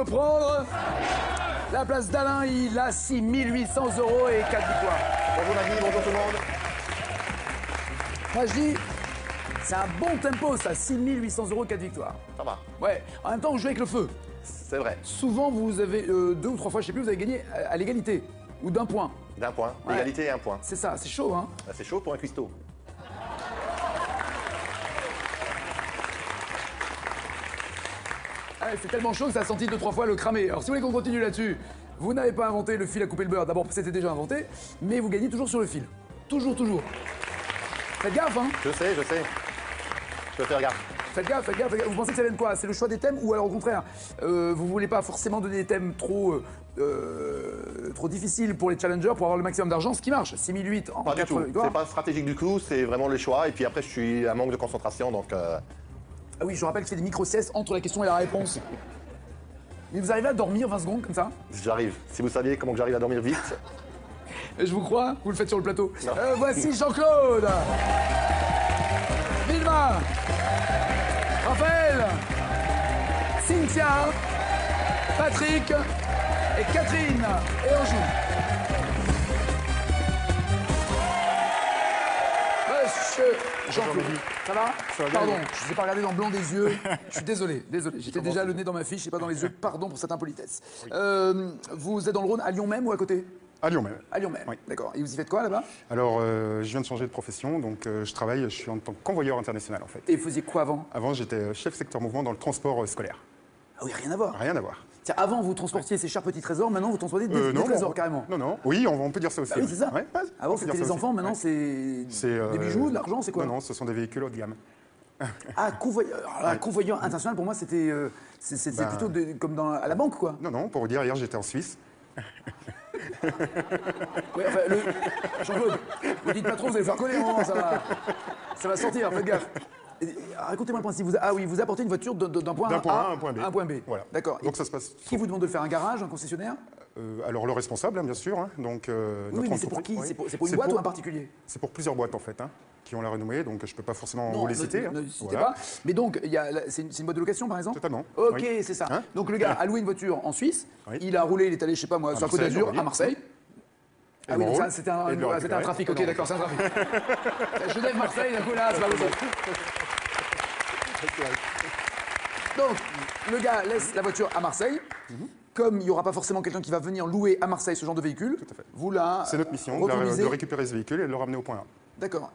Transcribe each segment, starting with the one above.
veut prendre la place d'Alain? Il a 6 800 € et 4 victoires. Bonjour Nagui, bonjour tout le monde. Moi je dis, c'est un bon tempo ça, 6 800 €, 4 victoires. Ça va. Ouais, en même temps vous jouez avec le feu. C'est vrai. Souvent vous avez 2 ou 3 fois, je sais plus, vous avez gagné à l'égalité. Ou d'un point. D'un point. Ouais. Égalité et un point. C'est ça, c'est chaud hein. Bah, c'est chaud pour un cuistot. Ouais, c'est tellement chaud que ça a senti 2-3 fois le cramer. Alors si vous voulez qu'on continue là-dessus, vous n'avez pas inventé le fil à couper le beurre. D'abord, c'était déjà inventé, mais vous gagnez toujours sur le fil. Toujours, toujours. Faites gaffe, hein. Je sais. Je te regarde. Faites gaffe, faites gaffe, faites gaffe. Vous pensez que ça vient de quoi? C'est le choix des thèmes ou alors au contraire, vous voulez pas forcément donner des thèmes trop difficiles pour les challengers pour avoir le maximum d'argent, ce qui marche. 6 008 en Pas du 4 tout. victoires. C'est pas stratégique du tout, c'est vraiment les choix. Et puis après, je suis un manque de concentration, donc... Ah oui, je vous rappelle que c'est des micro-siestes entre la question et la réponse. Mais vous arrivez à dormir 20 secondes comme ça? J'arrive. Si vous saviez comment j'arrive à dormir vite. Et je vous crois, vous le faites sur le plateau. Voici Jean-Claude, Vilma, Raphaël, Cynthia, Patrick et Catherine. Et on joue. Monsieur Jean-Claude, ça va? Ça va bien, Pardon, oui. je ne vous ai pas regardé dans le blanc des yeux. Je suis désolé. J'étais déjà le nez dans ma fiche et pas dans les yeux. Pardon pour cette impolitesse. Vous êtes dans le Rhône, à Lyon même ou à côté? À Lyon même. À Lyon même, Oui. d'accord. Et vous y faites quoi là-bas? Alors, je viens de changer de profession, donc je suis en tant que convoyeur international en fait. Et vous faisiez quoi avant? Avant, j'étais chef secteur mouvement dans le transport scolaire. Ah oui, rien à voir. Rien à voir. Tiens, avant, vous transportiez ces chers petits trésors, maintenant vous transportez des Non, trésors bon, carrément. Non. Oui, on peut dire ça aussi. Bah oui, c'est ça. Ouais, ouais, on Avant, peut dire c'était les ça enfants, aussi. maintenant Ouais. c'est des bijoux, de l'argent, c'est quoi? Non, ce sont des véhicules haut de gamme. Ah, convoyeur. Alors là, convoyeur international, pour moi, c'était Bah, plutôt comme à la banque, quoi. Non, pour vous dire, hier j'étais en Suisse. Ouais, enfin, Jean-Claude, vous dites pas trop, vous allez faire coller un moment, ça va sortir, faites gaffe. Racontez-moi le principe. Vous apportez une voiture d'un point D'un point A A à un point B. à un point B. Voilà. D'accord. Donc ça se passe. Qui vous demande de faire un garage, un concessionnaire? Alors le responsable, hein, bien sûr. Hein, donc, Oui, notre mais c'est pour entreprise, qui? oui. C'est pour une boîte ou un particulier? C'est pour plusieurs boîtes en fait, hein, qui ont la renommée, donc je peux pas forcément vous les citer. Ne hein. citez Voilà. pas. Mais donc, c'est une boîte de location, par exemple? Totalement. Ok, Oui. c'est ça. Hein? Donc le gars a loué une voiture en Suisse. Oui. Il a roulé, il est allé, je sais pas moi, sur la Côte Marseille, d'Azur, on va dire. à Marseille. Ah oui, on donc ça, roule, c'était et de le un récupérer. trafic. Ok, Non, d'accord, c'est un trafic. Genève-Marseille, d'un coup là, c'est pas possible. Donc, le gars laisse la voiture à Marseille. Comme il n'y aura pas forcément quelqu'un qui va venir louer à Marseille ce genre de véhicule, à fait. vous là, C'est notre mission retournisez. de récupérer ce véhicule et de le ramener au point A. D'accord.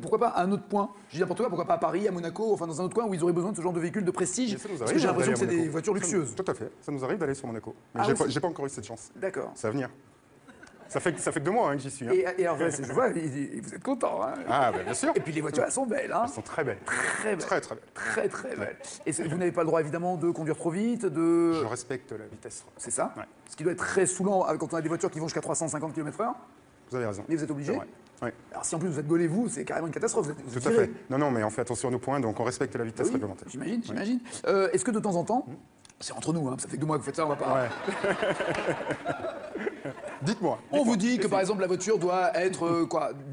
Pourquoi pas à un autre point? Je dis n'importe quoi, pourquoi pas à Paris, à Monaco, enfin dans un autre coin où ils auraient besoin de ce genre de véhicule de prestige? Et ça nous Parce arrive que j'ai l'impression que c'est d'aller à des Monaco. voitures luxueuses. Tout à fait. Ça nous arrive d'aller sur Monaco. Mais Ah oui, j'ai pas encore eu cette chance. D'accord. Ça va venir. Ça fait que 2 mois hein, que j'y suis. Hein. Et alors, je vois, vous êtes content. Hein. Ah, bah, bien sûr. Et puis les voitures, elles sont belles. Hein. Elles sont très belles. Très belles. Très, très belles. Très, très belles. Et vous n'avez pas le droit, évidemment, de conduire trop vite, de... Je respecte la vitesse. C'est ça? Ouais. Ce qui doit être très saoulant quand on a des voitures qui vont jusqu'à 350 km/h. Vous avez raison. Mais vous êtes obligé? C'est vrai. Oui. Alors si en plus vous êtes gaulé, vous, c'est carrément une catastrophe. Vous Tout à tirez. fait. Non, mais on fait attention à nos points, donc on respecte la vitesse Oui, réglementaire. j'imagine. Est-ce que de temps en temps, c'est entre nous, hein, ça fait que 2 mois que vous faites ça, on va pas... Ouais. Dites-moi. On vous dit que par exemple la voiture doit être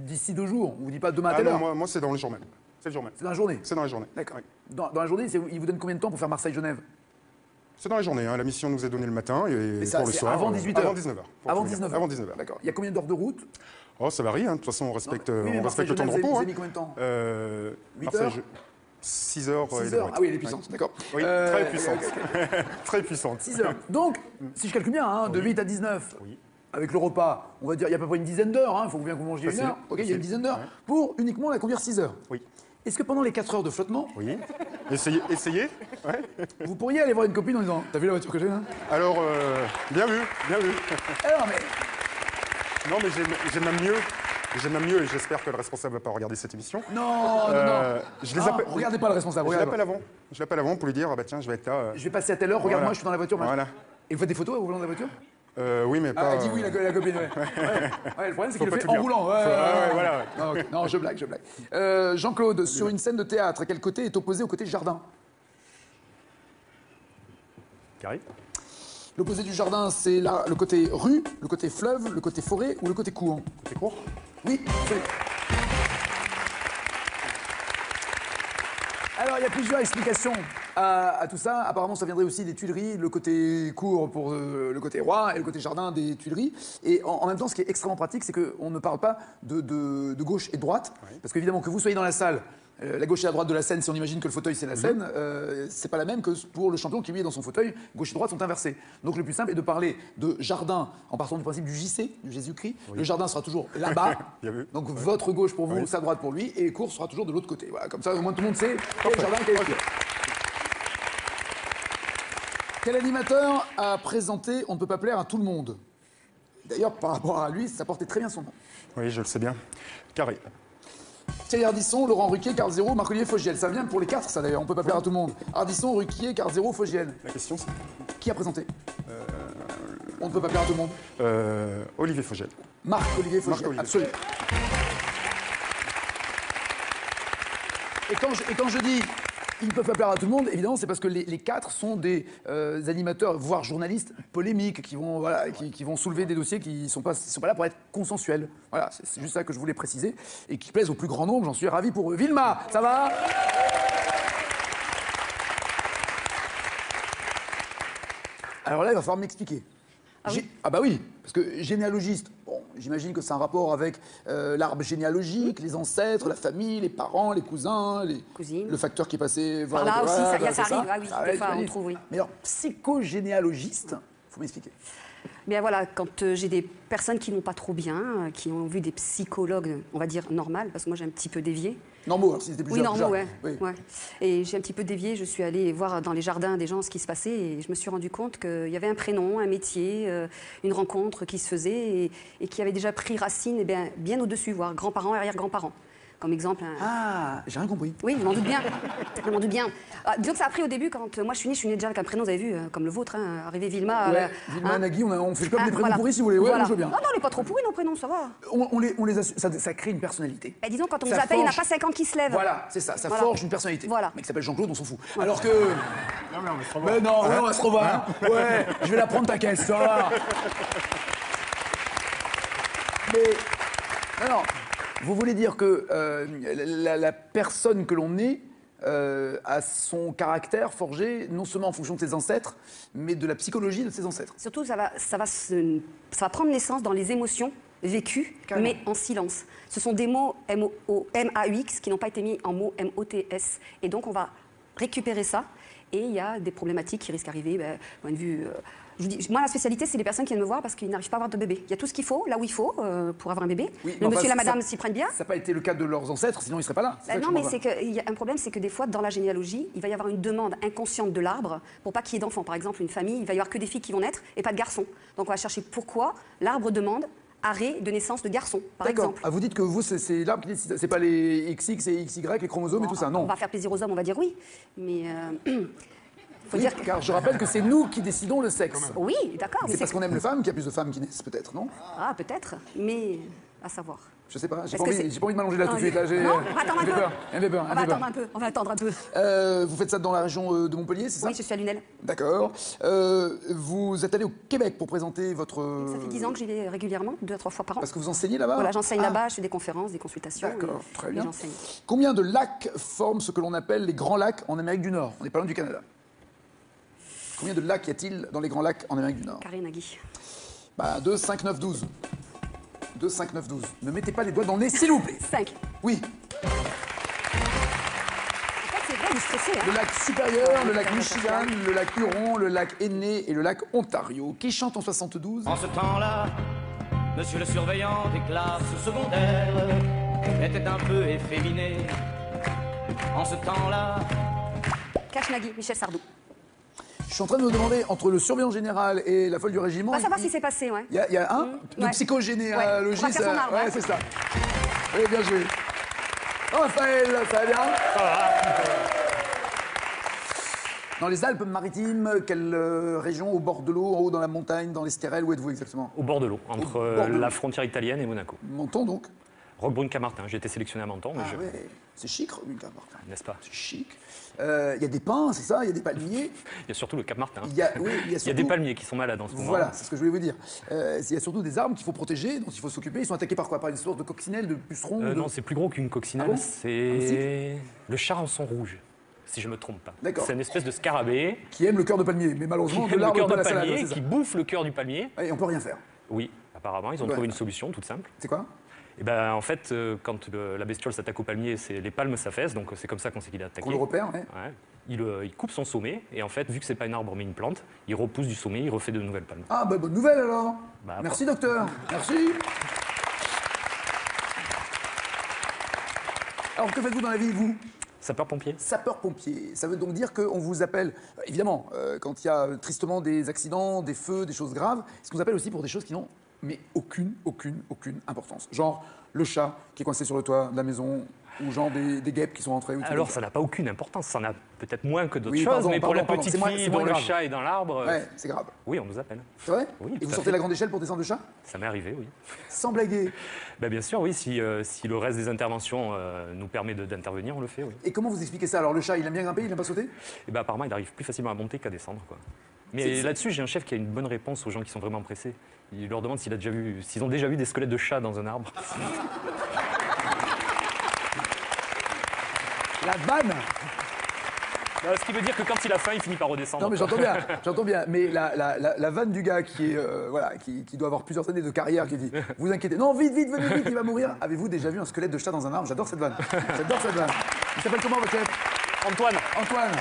d'ici 2 jours. On vous dit pas demain à Ah telle non, heure. moi c'est dans le jour même. C'est le jour même. C'est dans la journée. C'est dans la journée. D'accord. Oui. Dans la journée, il vous donne combien de temps pour faire Marseille-Genève? C'est dans la journée. Hein. La mission nous est donnée le matin et ça, pour le c'est soir. avant 18h. Avant 19h. Avant 19h. Avant 19h. D'accord. Il y a combien d'heures de route? Oh, ça varie. Hein. De toute façon, on respecte, mais on respecte le temps de Marseille-Genève, repos. vous Hein. avez mis combien de temps? 8 8 heures 6 heures. 6 heures. Ah oui, elle est puissante, d'accord. Oui, très puissante. Très puissante. 6 heures. Donc, si je calcule bien, hein, de 8 à 19, Oui. avec le repas, on va dire il y a à peu près une dizaine d'heures, il faut bien que vous mangiez une Facile, heure. Ok, il y a une facile. dizaine d'heures, Ouais. pour uniquement la conduire 6 heures. Oui. Est-ce que pendant les 4 heures de flottement, Oui. Essayez. Ouais. vous pourriez aller voir une copine en disant t'as vu la voiture que j'ai là? Alors, bien vu, bien vu. Alors, mais. Non, mais j'aime même mieux. J'aime même mieux et j'espère que le responsable va pas regarder cette émission. Non. Je les Ah, appelle. regardez pas le responsable, Je regardez l'appelle avant. Je l'appelle avant pour lui dire ah bah tiens, je vais être là. Je vais passer à telle heure, regarde-moi, Voilà. je suis dans la voiture. Voilà. Et vous faites des photos au volant de la voiture? Oui, mais Ah, pas. elle dit oui, la copine, ouais. Ouais, le problème, c'est Faut qu'il le pas fait tout en dire. roulant. Ouais, voilà, ouais. Non, ok. Non, je blague. Jean-Claude, sur une scène de théâtre, quel côté est opposé au côté jardin? Carré. L'opposé du jardin, c'est le côté rue, le côté fleuve, le côté forêt ou le côté courant? C'est court. Oui, c'est... Alors, il y a plusieurs explications à tout ça, apparemment, ça viendrait aussi des Tuileries, le côté cour pour le côté roi et le côté jardin des Tuileries. Et en même temps, ce qui est extrêmement pratique, c'est qu'on ne parle pas de gauche et de droite. Parce qu'évidemment, que vous soyez dans la salle, la gauche et la droite de la scène, si on imagine que le fauteuil c'est la scène, c'est pas la même que pour le champion qui lui est dans son fauteuil. Gauche et droite sont inversés. Donc le plus simple est de parler de jardin en partant du principe du JC, du Jésus-Christ. Le jardin sera toujours là-bas. Donc votre gauche pour vous, sa droite pour lui, et cour sera toujours de l'autre côté. Voilà, comme ça au moins tout le monde sait quel jardin, quel cour. Quel animateur a présenté On ne peut pas plaire à tout le monde? D'ailleurs, par rapport à lui, ça portait très bien son nom. Oui, je le sais bien. Carré. Thierry Ardisson, Laurent Ruquier, Carzero, Marc-Olivier Fogiel. Ça vient pour les 4, ça d'ailleurs, on peut pas plaire à tout le monde. Ardisson, Ruquier, Carzero, Fogiel. La question, c'est Qui a présenté On ne peut pas plaire à tout le monde. Olivier Fogiel. Marc-Olivier Fogiel, Marc-Olivier. absolument. Et quand je dis ils ne peuvent pas plaire à tout le monde, évidemment, c'est parce que les 4 sont des animateurs, voire journalistes polémiques, qui vont, voilà, qui vont soulever des dossiers qui ne sont pas là pour être consensuels. Voilà, c'est juste ça que je voulais préciser. Et qui plaisent au plus grand nombre, j'en suis ravi pour eux. Vilma, ça va? Alors là, il va falloir m'expliquer. Ah oui. Ah bah oui, parce que généalogiste, bon, j'imagine que c'est un rapport avec l'arbre généalogique, les ancêtres, la famille, les parents, les cousins, Cousines. le facteur qui est passé... Par là aussi, ça c'est arrive, ah oui, des fois, t'imagines. on trouve, oui. Mais alors, psychogénéalogiste, faut m'expliquer. Bien voilà, quand j'ai des personnes qui n'ont pas trop bien, qui ont vu des psychologues, on va dire normales, parce que moi j'ai un petit peu dévié. Normaux, alors si c'était plus Oui, jeune, normaux, déjà. ouais. Ouais. Et j'ai un petit peu dévié, je suis allée voir dans les jardins des gens ce qui se passait et je me suis rendu compte qu'il y avait un prénom, un métier, une rencontre qui se faisait et qui avait déjà pris racine bien au-dessus, voire grands-parents, arrière-grands-parents. Comme exemple... Ah, j'ai rien compris. Oui, je m'en doute bien. Je m'en doute bien. Disons que ça a pris au début, quand moi je suis née déjà avec un prénom, vous avez vu, comme le vôtre, hein, arrivé Vilma. Ouais, Vilma, Nagui, on fait comme des prénoms voilà. pourris si vous voulez. Ouais, Voilà. on joue bien. Non, on n'est pas trop pourris, nos prénoms, ça va. On les assume, ça crée une personnalité. Bah, disons, quand on Ça nous appelle, il n'y en a forge- pas 50 qui se lèvent. Voilà, c'est ça, Voilà. forge une personnalité. Voilà. Le mec qui s'appelle Jean-Claude, on s'en fout. Alors que... Non, mais on est trop Mais non, on va se revoir. Ouais, je vais la prendre ta caisse, ça va. Mais... Non, vous voulez dire que la personne que l'on est a son caractère forgé non seulement en fonction de ses ancêtres, mais de la psychologie de ses ancêtres. Surtout, ça va prendre naissance dans les émotions vécues, Carrément. mais en silence. Ce sont des mots M-A-U-X qui n'ont pas été mis en mots M-O-T-S. Et donc, on va récupérer ça. Et il y a des problématiques qui risquent d'arriver, point de vue... je vous dis, moi, la spécialité, c'est les personnes qui viennent me voir parce qu'ils n'arrivent pas à avoir de bébé. Il y a tout ce qu'il faut, là où il faut, pour avoir un bébé. Oui, Le mais monsieur et la enfin, madame ça- s'y prennent bien. Ça n'a pas été le cas de leurs ancêtres, sinon ils ne seraient pas là. C'est ça que Non, je mais comprends c'est qu'il y a un problème, c'est que des fois, dans la généalogie, il va y avoir une demande inconsciente de l'arbre pour pas qu'il y ait d'enfants. Par exemple, une famille, il va y avoir que des filles qui vont naître et pas de garçons. Donc, on va chercher pourquoi l'arbre demande arrêt de naissance de garçons, par D'accord. exemple. Ah, vous dites que vous, c'est l'arbre qui décide. C'est pas les XX et XY, les chromosomes et tout ça, non. On va faire plaisir aux hommes, on va dire oui. Mais faut Oui, dire que... car je rappelle que c'est nous qui décidons le sexe. Oui, d'accord. mais C'est parce qu'on aime les femmes qu'il y a plus de femmes qui naissent, peut-être, non? Ah, peut-être, mais à savoir. Je sais pas, j'ai Est-ce pas que envie, c'est- j'ai pas envie de m'allonger là tout de suite. Là, Non, on va attendre un j'ai peu. peur, elle me fait peur, On elle va me fait peur. attendre un peu, on va attendre un peu. Vous faites ça dans la région de Montpellier, c'est ça? Oui, je suis à Lunel. D'accord. Vous êtes allé au Québec pour présenter votre... Ça fait 10 ans que j'y vais régulièrement, 2 à 3 fois par an. Parce que vous enseignez là-bas? Voilà, j'enseigne Ah, là-bas, je fais des conférences, des consultations. D'accord, et- très et bien. j'enseigne. Combien de lacs forment ce que l'on appelle les grands lacs en Amérique du Nord? On n'est pas loin du Canada. Combien de lacs y a-t-il dans les grands lacs en Amérique du Nord? Carré Nagui. 2, 5, 9, 12. 2, 5, 9, 12. Ne mettez pas les doigts dans le nez, s'il vous plaît. 5. Oui. En fait, c'est vrai, vous stressez, hein. Le lac supérieur, le lac Michigan, le lac Huron, le lac Aîné et le lac Ontario. Qui chante en 72? En ce temps-là, monsieur le surveillant des classes secondaires était un peu efféminé. En ce temps-là, Cache Nagui, Michel Sardou. Je suis en train de me demander, entre le surveillant général et la folle du régiment... On va savoir il- si c'est passé, ouais. Il y a un de Ouais. psychogénéalogie. Ouais, on va faire son arbre, Ouais, hein. c'est ça. Oui, bien joué. Oh, Raphaël, ça va bien? Dans les Alpes-Maritimes, quelle région? Au bord de l'eau, en haut dans la montagne, dans les stérelles? Où êtes-vous exactement? Au bord de l'eau, entre bord de l'eau. la frontière italienne et Monaco. Menton, donc? Roquebrune-Camartin, j'ai été sélectionné à Menton, mais Ah ouais, c'est chic, Martin. n'est-ce pas? C'est chic. Il y a des pins, c'est ça? Il y a des palmiers. Il y a surtout le Cap Martin. Il y a, oui, Il y a surtout- des palmiers qui sont malades en ce moment. Voilà, c'est ce que je voulais vous dire. Il y a surtout des arbres qu'il faut protéger, dont il faut s'occuper. Ils sont attaqués par quoi? Par une sorte de coccinelle, de pucerons? Non, c'est plus gros qu'une coccinelle. Ah bon? C'est le charançon rouge. si je ne me trompe pas. D'accord. C'est une espèce de scarabée Qui aime le cœur de palmier, mais qui malheureusement, aime de le l'arbre cœur pas de la salade. palmier, C'est ça. qui bouffe le cœur du palmier. Et on peut rien faire. Oui, apparemment, ils ont Ouais. trouvé une solution toute simple. C'est quoi? Et ben, en fait, quand la bestiole s'attaque au palmier, les palmes s'affaissent, donc c'est comme ça qu'on sait qu'il est attaqué. Qu'on le repère, ouais. Ouais. Il coupe son sommet, et en fait, vu que c'est pas un arbre mais une plante, il repousse du sommet, il refait de nouvelles palmes. Ah, bah, bonne nouvelle alors. Bah, Merci, docteur. Merci. Alors, que faites-vous dans la vie, vous? Sapeur-pompier. Sapeur-pompier. Ça veut donc dire qu'on vous appelle, évidemment, quand il y a tristement des accidents, des feux, des choses graves, est-ce qu'on vous appelle aussi pour des choses qui n'ont mais aucune importance? Genre le chat qui est coincé sur le toit de la maison, ou genre des guêpes qui sont rentrées. Alors, ça n'a pas aucune importance, ça en a peut-être moins que d'autres Oui, choses, pardon, mais pour la pardon, petite c'est moins- fille c'est dont moins le grave. chat est dans l'arbre, Ouais, c'est grave. oui, on nous appelle. C'est vrai? Oui, Et tout vous à sortez fait. la grande échelle pour descendre le chat? Ça m'est arrivé, oui. Sans blaguer. Ben, bien sûr, oui, si le reste des interventions nous permet d'intervenir, on le fait, oui. Et comment vous expliquez ça? Alors le chat, il aime bien grimper, il n'aime pas sauter? Et ben, apparemment, il arrive plus facilement à monter qu'à descendre, quoi. C'est- Mais là-dessus, j'ai un chef qui a une bonne réponse aux gens qui sont vraiment pressés. Il leur demande s'ils ont déjà vu des squelettes de chats dans un arbre. La vanne. Ce qui veut dire que quand il a faim, il finit par redescendre. Non mais quoi. j'entends bien. Mais la vanne du gars qui est voilà, qui doit avoir plusieurs années de carrière, qui dit vous inquiétez, non vite, venez vite, il va mourir. Avez-vous déjà vu un squelette de chat dans un arbre? J'adore cette vanne. J'adore cette vanne. Il s'appelle comment votre chef? Antoine. Antoine.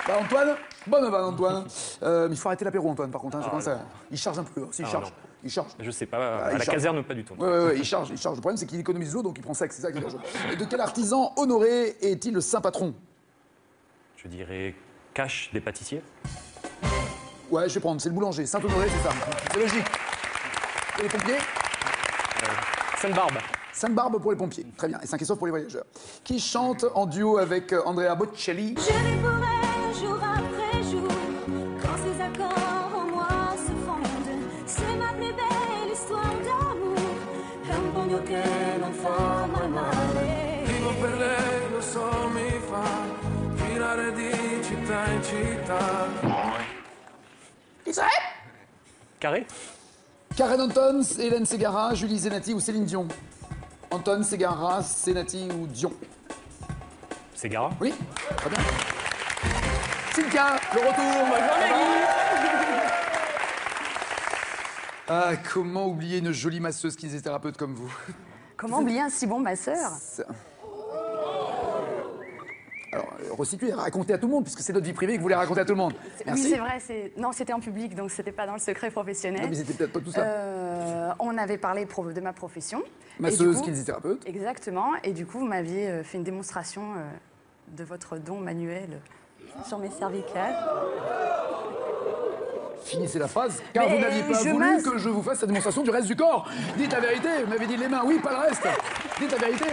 Bah Antoine, bonne vanne Antoine. Mais il faut arrêter l'apéro Antoine par contre. Hein, c'est comme ça. Il charge un peu. S'il charge, non. il charge. Je sais pas, Ah, à il la charge. caserne, pas du tout. Ouais, il charge. Le problème c'est qu'il économise l'eau donc il prend sec. C'est ça qui est dangereux. Et de quel artisan honoré est-il le saint patron? Je dirais cache des pâtissiers. Ouais, je vais prendre. C'est le boulanger. Saint-Honoré, c'est ça. C'est logique. Et les pompiers? Sainte-Barbe. Sainte-Barbe pour les pompiers. Très bien. Et Saint-Christophe pour les voyageurs. Qui chante en duo avec Andrea Bocelli? Je l'épouserai jour après jour, quand ces accords en moi se fondent. C'est ma plus belle histoire d'amour, un pugno che non fa mai male. Vivo per lei, lo so, mi fa girare di città in città. Qui serait? Carré. Karen Anton, Hélène Ségara, Julie Zenati ou Céline Dion? Anton, Ségara, Zenati ou Dion? Ségara. Oui? Très bien. Cynthia, le retour. Ah, comment oublier une jolie masseuse kinésithérapeute comme vous? Comment oublier un si bon masseur? Alors, resituez, racontez à tout le monde, puisque c'est notre vie privée que vous voulez raconter à tout le monde. Merci. Oui, c'est vrai. Non, c'était en public, donc c'était pas dans le secret professionnel. Non, mais c'était peut-être pas tout ça. On avait parlé de ma profession. Et Masseuse du coup- kinésithérapeute. Exactement. Et du coup, vous m'aviez fait une démonstration de votre don manuel sur mes cervicales. Finissez la phrase, car Mais vous n'aviez pas je voulu masse. que je vous fasse la démonstration du reste du corps. Dites la vérité, vous m'avez dit les mains, oui, pas le reste. Dites la vérité.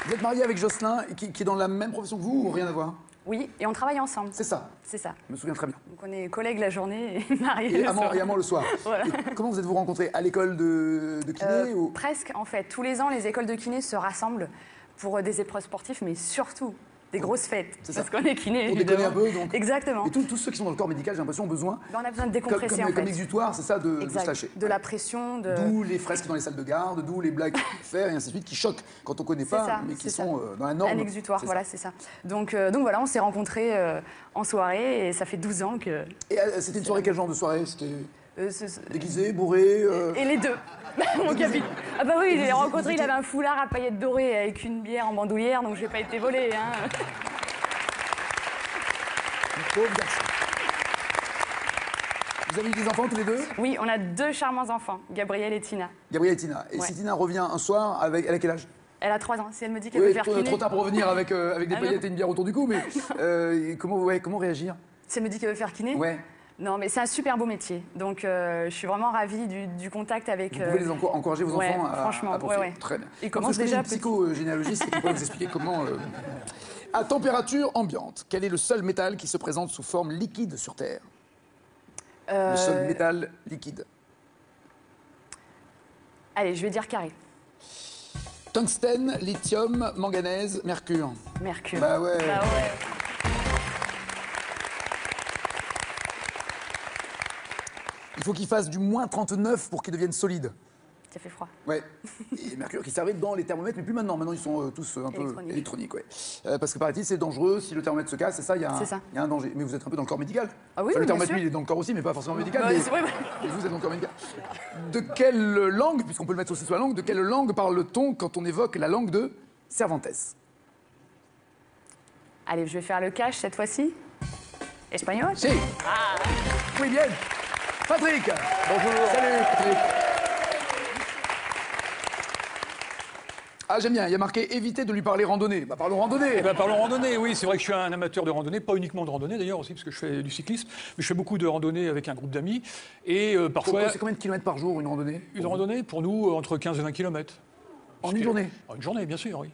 Vous êtes marié avec Jocelyn, qui est dans la même profession que vous ou rien à voir? Oui, et on travaille ensemble. C'est ça, C'est ça. je me souviens très bien. Donc on est collègues la journée et mariés Et le soir. amant le soir. Voilà. Et comment vous êtes-vous rencontrés? À l'école de kiné ou... Presque, en fait. Tous les ans, les écoles de kiné se rassemble pour des épreuves sportives, mais surtout des grosses fêtes. C'est ça. Parce qu'on est kiné, Pour déconner évidemment. un peu, donc. Exactement. Et tous ceux qui sont dans le corps médical, j'ai l'impression, ont besoin, Ben, on a besoin de comme, décompresser, en comme fait. exutoire, c'est ça, de se Exact. lâcher. De la pression, de... D'où les fresques dans les salles de garde, d'où les blagues faire et ainsi de suite, qui choquent quand on connaît C'est pas, ça, mais qui c'est sont ça. dans la norme. Un exutoire, C'est voilà, c'est ça. Donc voilà, on s'est rencontrés en soirée et ça fait 12 ans que... ça. Et c'était une soirée, quel genre de soirée? C'était c'est- déguisé, bourré Et les deux. Mon capitaine. Ah bah oui, je l'ai rencontré, vous il étiez- avait un foulard à paillettes dorées avec une bière en bandoulière, donc je n'ai pas été volée. Hein. Pauvre garçon. Vous avez eu des enfants tous les deux? Oui, on a 2 charmants enfants, Gabriel et Tina. Gabriel et Tina. Et Ouais. si Tina revient un soir, elle a quel âge? Elle a 3 ans. Si elle me dit qu'elle Oui, veut faire trop kiné, tard pour revenir avec des Ah non. paillettes et une bière autour du cou, mais comment réagir? si elle me dit qu'elle veut faire kiné, Ouais. non, mais c'est un super beau métier. Donc je suis vraiment ravie du contact avec. Vous pouvez les encourager vos ouais, enfants à franchement, poursuivre. ouais. Très bien. Ils Parce commencent que je connais déjà une psychogénéalogiste qui pourrait vous expliquer comment. À température ambiante, quel est le seul métal qui se présente sous forme liquide sur Terre? Le seul métal liquide. Allez, je vais dire carré. Tungstène, lithium, manganèse, mercure. Mercure. Bah ouais. Bah ouais. Il faut qu'il fasse du moins 39 pour qu'il devienne solide. qui a fait froid. Ouais. Et mercure qui servait dans les thermomètres, mais plus maintenant. Maintenant, ils sont tous un peu électroniques. Ouais. Parce que paraît-il, c'est dangereux si le thermomètre se casse, c'est ça, il y a un danger. Mais vous êtes un peu dans le corps médical. Ah oui, le bien thermomètre, sûr. lui, il est dans le corps aussi, mais pas forcément médical. Ouais, mais c'est vrai, ouais. et vous êtes dans le corps médical. De quelle langue, puisqu'on peut le mettre aussi sur la langue, de quelle langue parle-t-on quand on évoque la langue de Cervantes? Allez, je vais faire le cash cette fois-ci. Espagnol. Si. Oui, bien. Patrick. Bonjour. Salut, Patrick. Ah, j'aime bien, il y a marqué éviter de lui parler randonnée. Bah, parlons randonnée. Eh ben, parlons randonnée, oui. C'est vrai que je suis un amateur de randonnée, pas uniquement de randonnée d'ailleurs aussi, parce que je fais du cyclisme, mais je fais beaucoup de randonnées avec un groupe d'amis. Et parfois. C'est combien de kilomètres par jour une randonnée? Une randonnée, pour nous, entre 15 et 20 km. En une journée? En une journée, bien sûr, oui.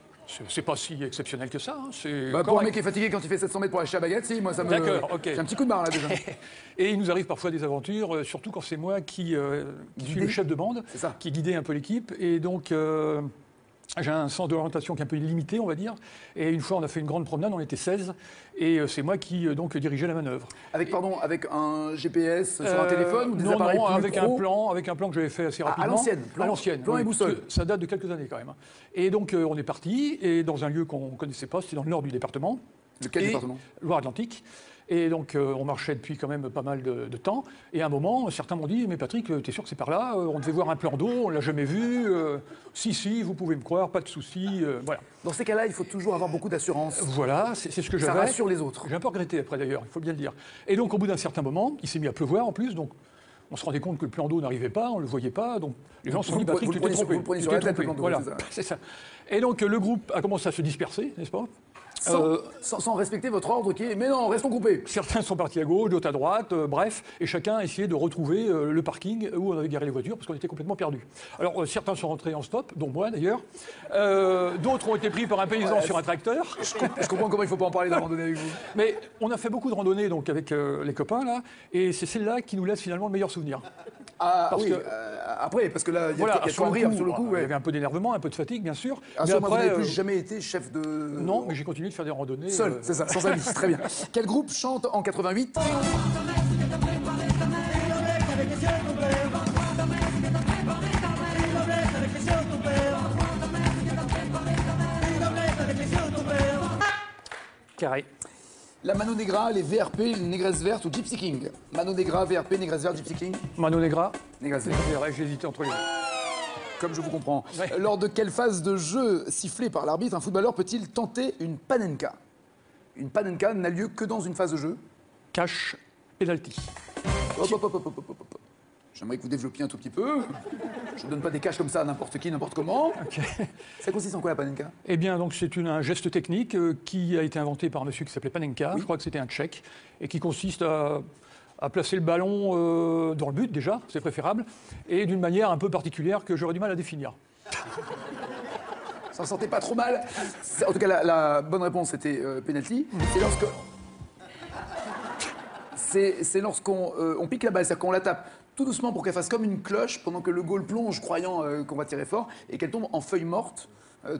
C'est pas si exceptionnel que ça. Hein. C'est pour un correct. mec qui est fatigué quand il fait 700 mètres pour acheter à baguette, si, moi ça me. D'accord, ok. J'ai un petit coup de barre là déjà. Et il nous arrive parfois des aventures, surtout quand c'est moi qui suis le chef de bande, qui guidait un peu l'équipe. Et donc, j'ai un sens de l'orientation qui est un peu illimité, on va dire. Et une fois, on a fait une grande promenade, on était 16. Et c'est moi qui donc dirigeais la manœuvre. Avec un GPS sur un téléphone ou des appareils non, plus avec pro un plan que j'avais fait assez rapidement. À l'ancienne. À l'ancienne. Plan et boussole. Ça date de quelques années quand même. Et donc, on est parti, et dans un lieu qu'on ne connaissait pas, c'était dans le nord du département. Lequel département? Loire-Atlantique. Et donc, on marchait depuis quand même pas mal de temps. Et à un moment, certains m'ont dit « Mais Patrick, t'es sûr que c'est par là? On devait voir un plan d'eau, on l'a jamais vu. Si, vous pouvez me croire, pas de souci. Voilà. » Dans ces cas-là, il faut toujours avoir beaucoup d'assurance. Voilà, c'est ce que j'avais. Ça rassure les autres. J'ai un peu regretté après d'ailleurs, il faut bien le dire. Et donc, au bout d'un certain moment, il s'est mis à pleuvoir en plus. Donc, on se rendait compte que le plan d'eau n'arrivait pas, on ne le voyait pas. Donc, les gens se sont dit « Patrick, tu t'es trompé. » Vous le prenez sur la tête, le plan d'eau. Voilà, c'est ça. Et donc, le groupe a commencé à se disperser, n'est-ce pas? Sans respecter votre ordre qui est « Mais non, restons coupés ». Certains sont partis à gauche, d'autres à droite, bref, et chacun a essayé de retrouver le parking où on avait garé les voitures parce qu'on était complètement perdus. Alors certains sont rentrés en stop, dont moi d'ailleurs. D'autres ont été pris par un paysan sur un tracteur. Je comprends comment il ne faut pas en parler de la randonnée avec vous. Mais on a fait beaucoup de randonnées donc, avec les copains là, et c'est celle-là qui nous laisse finalement le meilleur souvenir. Ah parce oui, que, après, parce que là, il y a voilà, de quoi rire sur le coup. Il y avait un peu d'énervement, un peu de fatigue, bien sûr. Mais après, vous n'avez plus jamais été chef de... Non, mais j'ai continué de faire des randonnées. Seul, c'est ça, sans amis, très bien. Quel groupe chante en 88 ? Carré. La Mano Negra, les VRP, les Négresses Vertes ou Gypsy King? Mano Negra, VRP, Négresse Verte, Gypsy King? Mano Negra. Négresse Verte. J'ai hésité entre les deux. Comme je vous comprends. Ouais. Lors de quelle phase de jeu sifflée par l'arbitre un footballeur peut-il tenter une panenka? Une panenka n'a lieu que dans une phase de jeu. Cash, penalty. Hop. J'aimerais que vous développiez un tout petit peu. Je ne donne pas des caches comme ça à n'importe qui, n'importe comment. Okay. Ça consiste en quoi la panenka? Eh bien, donc c'est un geste technique qui a été inventé par un monsieur qui s'appelait Panenka, Oui. je crois que c'était un Tchèque, et qui consiste à placer le ballon dans le but déjà, c'est préférable, et d'une manière un peu particulière que j'aurais du mal à définir. Ça ne sentait pas trop mal. En tout cas, la bonne réponse était penalty. C'est lorsqu'on on pique la balle, c'est-à-dire qu'on la tape tout doucement pour qu'elle fasse comme une cloche pendant que le goal plonge, croyant qu'on va tirer fort, et qu'elle tombe en feuille morte.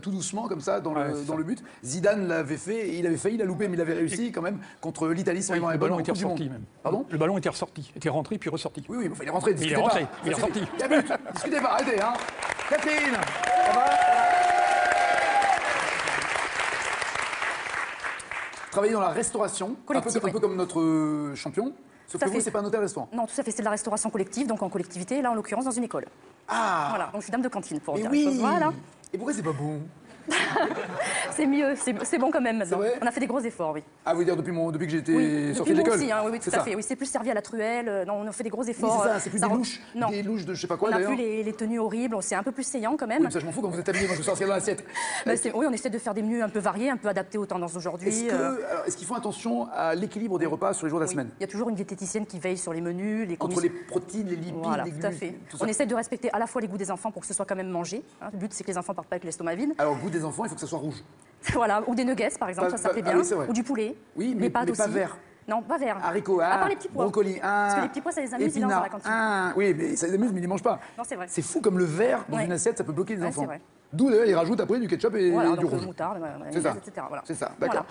Tout doucement, comme ça, dans le but. Zidane l'avait fait, il avait failli la louper, mais il avait réussi quand même contre l'Italie sans Le ballon était ressorti même. Pardon? Le ballon était ressorti, était rentré puis ressorti. Oui, mais il est rentré, Il discutez est rentré, pas. il est Ça, ressorti. Il y a but, discutez pas, arrêtez, hein. Catherine, ça va? Travailler dans la restauration, Collective, un peu comme notre champion. Sauf Tout à que vous, fait. c'est pas un hôtel-restaurant. Non, tout à fait, c'est de la restauration collective, donc en collectivité, là en l'occurrence dans une école. Ah. Voilà, donc je suis dame de cantine pour Mais dire oui. les choses. Voilà, Et pourquoi c'est pas bon? c'est mieux, c'est bon quand même maintenant. vrai On a fait des gros efforts, oui. Ah, vous voulez dire depuis que j'ai été Oui, sorti depuis de moi l'école? aussi, hein, oui, tout C'est à ça. fait. Oui, c'est plus servi à la truelle. Non, on a fait des gros Oui, efforts. c'est ça, c'est plus des louches. Non. Des louches de je sais pas quoi On n'a d'ailleurs. plus les tenues horribles, c'est un peu plus saillant quand même. Oui, mais ça je m'en fous quand vous êtes habillé, moi je veux sortir dans l'assiette. Oui, on essaie de faire des menus un peu variés, un peu adaptés aux tendances d'aujourd'hui. Est-ce qu'ils font attention à l'équilibre des repas sur les jours de la Oui. semaine? Il y a toujours une diététicienne qui veille sur les menus, les Entre les protéines, les lipides, Voilà, les tout à glucides, fait. tout ça. On essaie de respecter à la fois les goûts des enfants pour que ce soit quand même mangé. Hein. Le but, c'est que les enfants partent pas avec l'estomac vide. Alors, goût des enfants, il faut que ça soit rouge. Voilà, ou des nuggets, par exemple, ça plaît bien. oui, c'est vrai. Ou du poulet. Oui, mais les pâtes pas aussi. vert. Non, pas vert. Haricots, À part les petits pois. brocoli, Parce que les petits pois, ça les amuse, ils dansent dans la cantine. Oui, mais ça les amuse, mais ils ne mangent pas. Non, c'est vrai. C'est fou comme le verre dans Ouais. une assiette, ça peut bloquer les Ouais, enfants. c'est vrai. D'où d'ailleurs, ils rajoutent après du ketchup et Voilà, du donc rouge. moutarde, C'est ça. etc. Voilà. C'est ça, d'accord.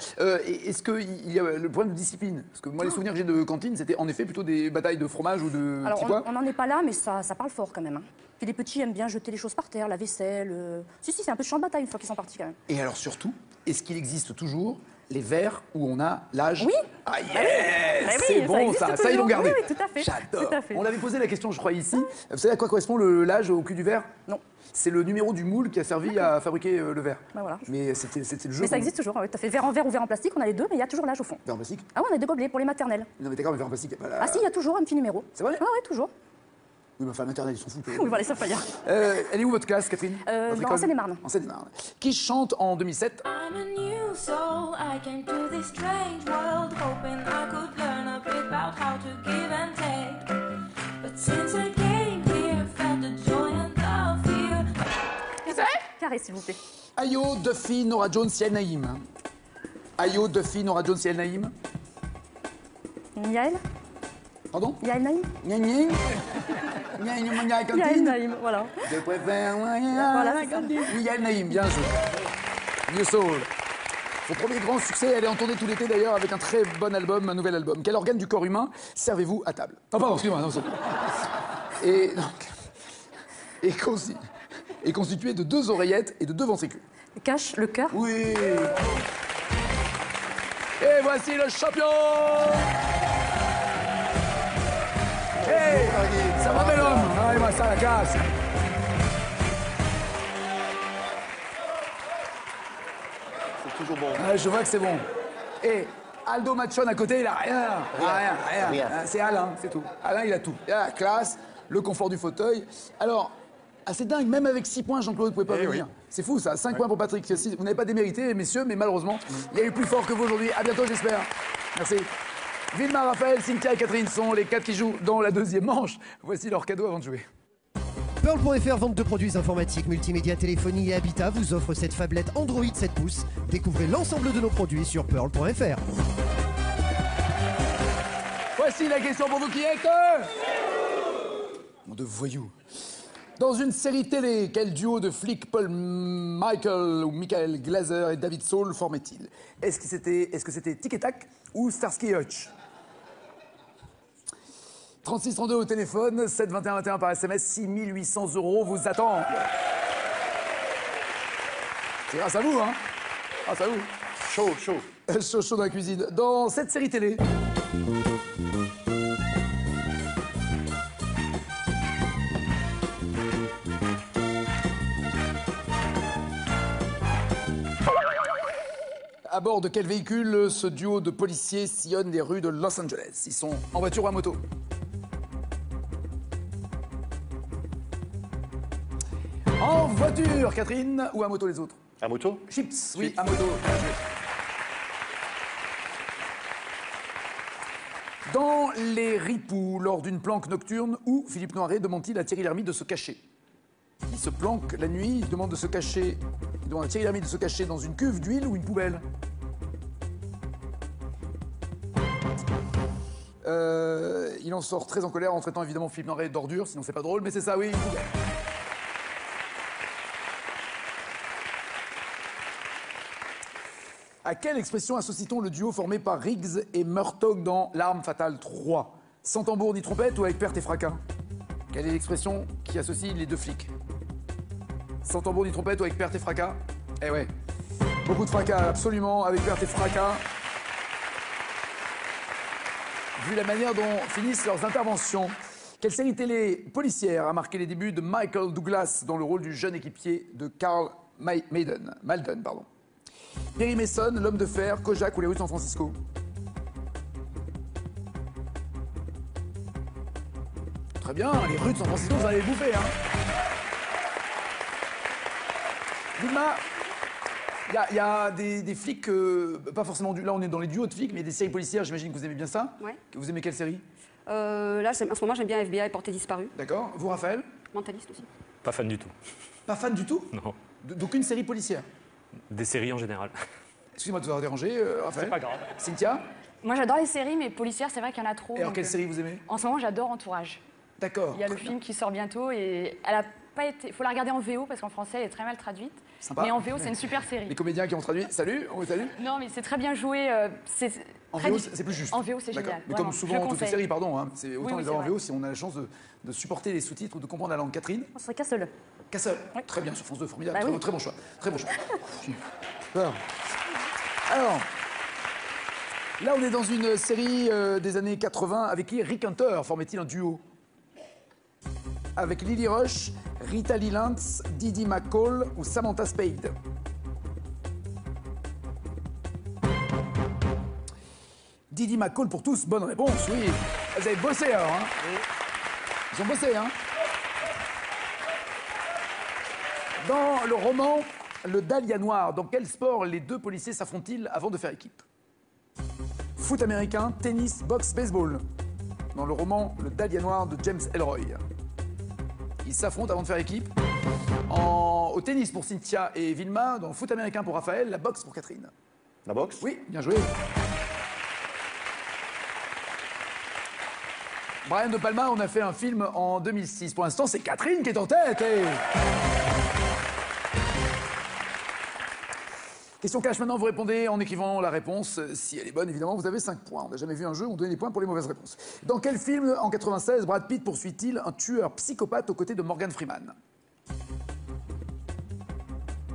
Et est-ce qu'il y a le problème de discipline? Parce que moi, les souvenirs que j'ai de cantine, c'était en effet plutôt des batailles de fromage ou de Alors, petits pois. on n'en est pas là, mais ça parle fort quand même. Hein. Puis les petits aiment bien jeter les choses par terre, la vaisselle. Si, c'est un peu champ de bataille une fois qu'ils sont partis quand même. Et alors surtout, est-ce qu'il existe toujours les verres où on a l'âge? Oui. Ah yes, Bah oui, c'est ça bon existe ça, toujours. ils l'ont gardé. Oui, oui, tout à fait. J'adore. Tout à fait. On avait posé la question, je crois, ici. Vous savez à quoi correspond l'âge au cul du verre? Non. C'est le numéro du moule qui a servi à fabriquer le verre. Bah voilà. Mais c'était le jeu. Mais ça existe toujours. Tu as fait verre en verre ou verre en plastique, on a les deux, mais il y a toujours l'âge au fond. Verre en plastique? Ah ouais, on a deux gobelets pour les maternelles. Non mais d'accord, mais verre en plastique, il n'y a pas la... Ah si, il y a toujours un petit numéro. C'est vrai? Ah ouais, toujours. Oui, mais enfin, l'internel, ils sont fous. Oui, voilà, ça fait rien. Elle est où votre classe, Catherine? Votre En école Seine-et-Marne. En Seine-et-Marne. Qui chante en 2007? I'm a new soul. I came to this strange world hoping I could learn a bit about how to give and take. But since I came here, felt the joy and the fear. Carré, s'il vous plaît. Ayo, Duffy, Nora Jones, Yael Naïm. Ayo, Duffy, Nora Jones, Yael Naïm. Yael Pardon? Yael Naïm Gna gna. Gna gna gna Yael cantine. Naïm, voilà. Je préfère Voilà, la c'est ça. cantine. Oui, Yael Naïm, bien joué. New Soul. Son premier grand succès, elle est en tournée tout l'été d'ailleurs avec un très bon album, un nouvel album. Quel organe du corps humain servez-vous à table? Ah pardon, excusez-moi. Non, et donc, est constitué de 2 oreillettes et de 2 ventricules. Cache le cœur. Oui. Et voici le champion. Hey, ça va bel homme? Ah, moi ça la casse. C'est toujours bon. Ah, je vois que c'est bon. Et Aldo Machon à côté, il a rien. Rien. C'est Alain, c'est tout. Alain, il a tout. Il a la classe, le confort du fauteuil. Alors, c'est dingue, même avec 6 points, Jean-Claude ne pouvait pas venir. Oui. C'est fou ça, 5 points pour Patrick. Vous n'avez pas démérité, messieurs, mais malheureusement, il y a eu plus fort que vous aujourd'hui. À bientôt, j'espère. Merci. Vilma, Raphaël, Cynthia et Catherine sont les 4 qui jouent dans la deuxième manche. Voici leur cadeau avant de jouer. Pearl.fr, vente de produits informatiques, multimédia, téléphonie et habitat, vous offre cette phablette Android 7 pouces. Découvrez l'ensemble de nos produits sur Pearl.fr. Voici la question pour vous qui êtes... Nom de voyous. Dans une série télé, quel duo de flics Paul Michael ou Michael Glaser et David Soul formaient-ils? Est-ce que c'était Tic et Tac ou Starsky et Hutch? 3632 au téléphone, 7 21 21 par SMS, 6800 € vous attendent. C'est grâce à vous, hein? Grâce à vous. Chaud. Chaud dans la cuisine. Dans cette série télé... À bord de quel véhicule ce duo de policiers sillonne les rues de Los Angeles? Ils sont en voiture ou à moto? En voiture, Catherine, ou à moto les autres? À moto? Chips, oui, à moto. Bien joué. Dans Les Ripoux, lors d'une planque nocturne, où Philippe Noiret demande-t-il à Thierry Lhermitte de se cacher? Il se planque la nuit, il demande à Thierry Lhermitte de se cacher dans une cuve d'huile ou une poubelle? Il en sort très en colère en traitant évidemment Philippe Noiret d'ordure, sinon c'est pas drôle, mais c'est ça, oui, une poubelle. À quelle expression associe-t-on le duo formé par Riggs et Murtaugh dans L'Arme Fatale 3? Sans tambour ni trompette ou avec perte et fracas? Quelle est l'expression qui associe les deux flics? Sans tambour ni trompette ou avec perte et fracas? Eh ouais. Beaucoup de fracas, absolument, avec perte et fracas. Vu la manière dont finissent leurs interventions, quelle série télé policière a marqué les débuts de Michael Douglas dans le rôle du jeune équipier de Carl Malden, pardon. Perry Mason, L'Homme de Fer, Kojak ou Les Rues de San Francisco? Très bien, Les Rues de San Francisco, vous allez les bouffer, hein. Vilma, il y a des flics, pas forcément là on est dans les duos de flics, mais des séries policières, j'imagine que vous aimez bien ça. Ouais. Vous aimez quelle série? Là, en ce moment, j'aime bien FBI, Portée disparue. D'accord. Vous, Raphaël? Mentaliste aussi. Pas fan du tout. Pas fan du tout? Non. D'aucune série policière? Des séries en général. Excusez-moi de vous avoir dérangé, Raphaël. C'est pas grave. Cynthia? Moi, j'adore les séries, mais policières, c'est vrai qu'il y en a trop. Et alors, quelle série vous aimez? En ce moment, j'adore Entourage. D'accord. Il y a le film qui sort bientôt et elle a pas été. Il faut la regarder en VO parce qu'en français, elle est très mal traduite. Sympa. Mais en VO, c'est une super série. Les comédiens qui ont traduit, salut, on vous salue. Non, mais c'est très bien joué. En VO, c'est plus juste. En VO, c'est D'accord. génial. Mais vraiment, comme souvent, toutes les séries, pardon, hein, c'est autant oui, les avoir en c'est VO si on a la chance de supporter les sous-titres ou de comprendre la langue. Catherine? On serait Castle. Castle. Très bien, sur France 2, formidable. Bah Très, oui. très bon choix. Très bon choix. Alors, là, on est dans une série des années 80 avec qui Rick Hunter formait-il un duo? Avec Lily Rush, Rita Lee Lantz, Didi McCall ou Samantha Spade? Didi McCall pour tous, bonne réponse, oui. Vous avez bossé alors, hein? Ils ont bossé, hein? Dans le roman Le Dahlia Noir, dans quel sport les deux policiers s'affrontent-ils avant de faire équipe? Foot américain, tennis, boxe, baseball. Dans le roman Le Dahlia Noir de James Ellroy. Ils s'affrontent avant de faire équipe. Au tennis pour Cynthia et Vilma, dans le foot américain pour Raphaël, la boxe pour Catherine. La boxe? Oui, bien joué. Brian De Palma, on a fait un film en 2006. Pour l'instant, c'est Catherine qui est en tête. Question cash, maintenant vous répondez en écrivant la réponse. Si elle est bonne, évidemment, vous avez 5 points. On n'a jamais vu un jeu où on donnait des points pour les mauvaises réponses. Dans quel film, en 96, Brad Pitt poursuit-il un tueur psychopathe aux côtés de Morgan Freeman?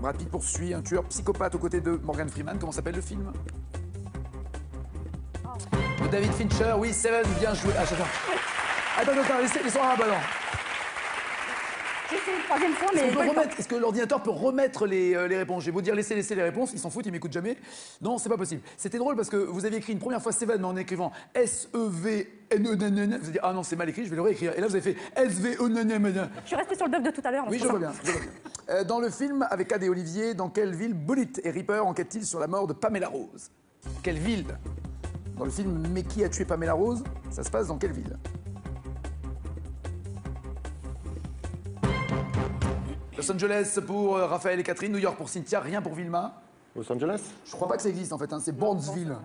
Brad Pitt poursuit un tueur psychopathe aux côtés de Morgan Freeman. Comment s'appelle le film? De David Fincher, oui, Seven, bien joué. Ah, j'adore. Attends, laissez-moi un ballon. J'ai fait une troisième fois, mais. Est-ce que l'ordinateur peut remettre les réponses? J'ai beau dire laissez les réponses, ils s'en foutent, ils m'écoutent jamais. Non, c'est pas possible. C'était drôle parce que vous avez écrit une première fois Seven, mais en écrivant S-E-V-N-E-N-N. Vous avez dit, ah non, c'est mal écrit, je vais le réécrire. Et là, vous avez fait S-V-E-N-N-N. Je suis restée sur le bluff de tout à l'heure. Oui, je vois bien. Dans le film avec Ad et Olivier, dans quelle ville Bullitt et Ripper enquêtent-ils sur la mort de Pamela Rose? Quelle ville? Dans le film Mais qui a tué Pamela Rose, ça se passe dans quelle ville? Los Angeles pour Raphaël et Catherine, New York pour Cynthia, rien pour Vilma. Los Angeles? Je crois pas que ça existe en fait, hein. C'est Bournesville.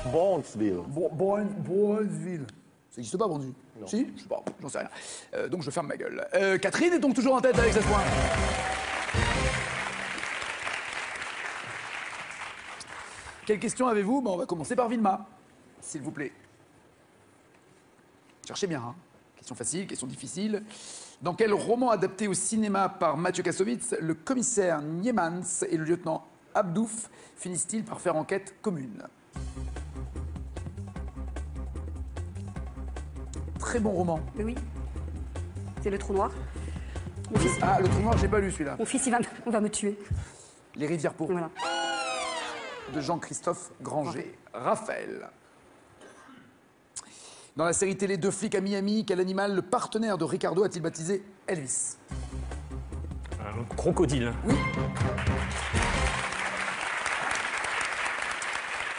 Bournesville. Bournesville. Ça existe pas, Bournesville? Si? Je sais pas, j'en sais rien. Donc je ferme ma gueule. Catherine est donc toujours en tête avec 7 points. Quelle question avez-vous? On va commencer par Vilma, s'il vous plaît. Cherchez bien, hein. Question facile, question difficile. Dans quel roman adapté au cinéma par Mathieu Kassovitz, le commissaire Niemans et le lieutenant Abdouf finissent-ils par faire enquête commune? Très bon roman. Oui. C'est Le Trou Noir. Ah, Le Trou Noir, j'ai pas lu celui-là. Mon fils, il va me tuer. Les rivières pourpres. Voilà. De Jean-Christophe Granger. Raphaël. Dans la série télé Deux flics à Miami, quel animal le partenaire de Ricardo a-t-il baptisé Elvis? Un crocodile. Oui.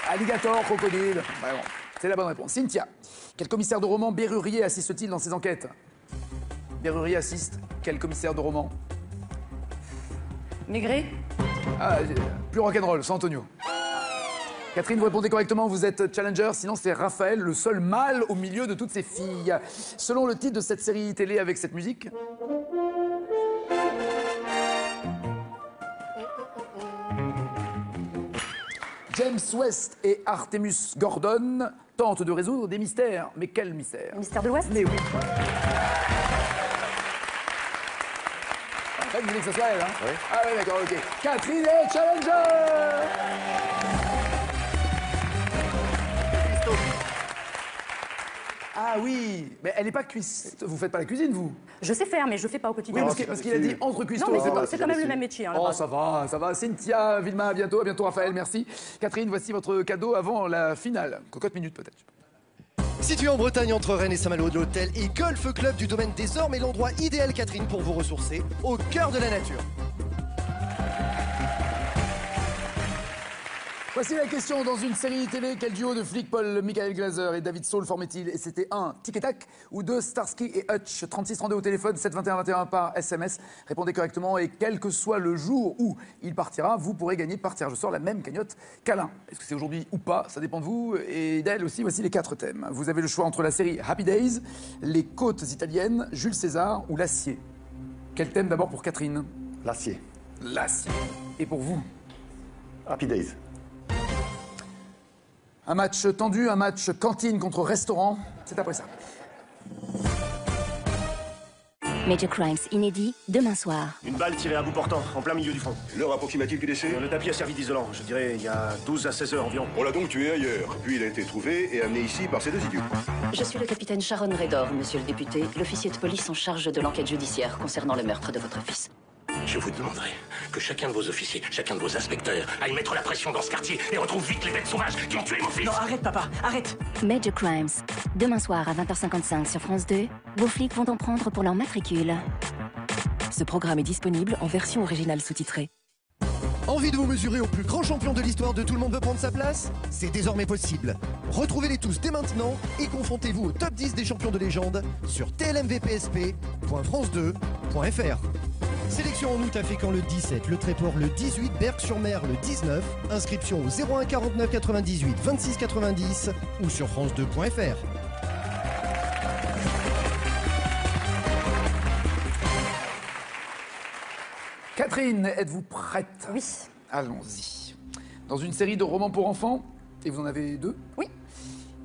Alligator, crocodile. Vraiment, c'est la bonne réponse. Cynthia, quel commissaire de roman Bérurier assiste-t-il dans ses enquêtes? Bérurier assiste quel commissaire de roman? Maigret. Ah, plus rock'n'roll, San Antonio. Catherine, vous répondez correctement, vous êtes challenger, sinon c'est Raphaël, le seul mâle au milieu de toutes ces filles. Selon le titre de cette série télé avec cette musique... James West et Artemus Gordon tentent de résoudre des mystères. Mais quel mystère? Le mystère de l'Ouest. Mais oui. Vous voulez que ça soit elle, hein? Oui. Ah oui, d'accord, ok. Catherine est challenger! Ah oui, mais elle n'est pas cuistot. Vous faites pas la cuisine, vous? Je sais faire, mais je fais pas au quotidien. Oui, parce qu'il a dit entre cuistot. Non, mais c'est quand même le même métier. Hein, oh, ça va. Cynthia, Vilma, à bientôt Raphaël, merci. Catherine, voici votre cadeau avant la finale. Cocotte minute peut-être. Situé en Bretagne entre Rennes et Saint-Malo, l'hôtel et Golf Club du domaine des Ormes est l'endroit idéal, Catherine, pour vous ressourcer au cœur de la nature. Voici la question. Dans une série télé, quel duo de flics Paul Michael Glaser et David Saul formaient-ils? Et c'était 1. Tic et Tac ou 2. Starsky et Hutch. 36 32 au téléphone, 7 21 21 par SMS. Répondez correctement et quel que soit le jour où il partira, vous pourrez gagner par tirage au sort la même cagnotte qu'Alain. Est-ce que c'est aujourd'hui ou pas? Ça dépend de vous et d'elle aussi. Voici les 4 thèmes. Vous avez le choix entre la série Happy Days, les côtes italiennes, Jules César ou l'acier. Quel thème d'abord pour Catherine? L'acier. L'acier. Et pour vous? Happy Days. Un match tendu, un match cantine contre restaurant. C'est après ça. Major Crimes inédit, demain soir. Une balle tirée à bout portant, en plein milieu du front. L'heure approximative du décès? Le tapis a servi d'isolant, je dirais il y a 12 à 16 heures environ. On l'a donc tué ailleurs, puis il a été trouvé et amené ici par ces 2 idiots. Je suis le capitaine Sharon Raydor, monsieur le député, l'officier de police en charge de l'enquête judiciaire concernant le meurtre de votre fils. Je vous demanderai que chacun de vos officiers, chacun de vos inspecteurs aille mettre la pression dans ce quartier et retrouve vite les bêtes sauvages qui ont tué mon fils. Non, arrête papa, arrête. Major Crimes, demain soir à 20h55 sur France 2. Vos flics vont en prendre pour leur matricule. Ce programme est disponible en version originale sous-titrée. Envie de vous mesurer au plus grand champion de l'histoire de Tout le monde veut prendre sa place? C'est désormais possible. Retrouvez-les tous dès maintenant et confrontez-vous au top 10 des champions de légende sur tlmvpsp.france2.fr. Sélection en août à Fécamp le 17, le Tréport le 18, Berck-sur-Mer le 19. Inscription au 01 49 98 26 90 ou sur france2.fr. Catherine, êtes-vous prête? Oui. Allons-y. Dans une série de romans pour enfants, et vous en avez 2? Oui.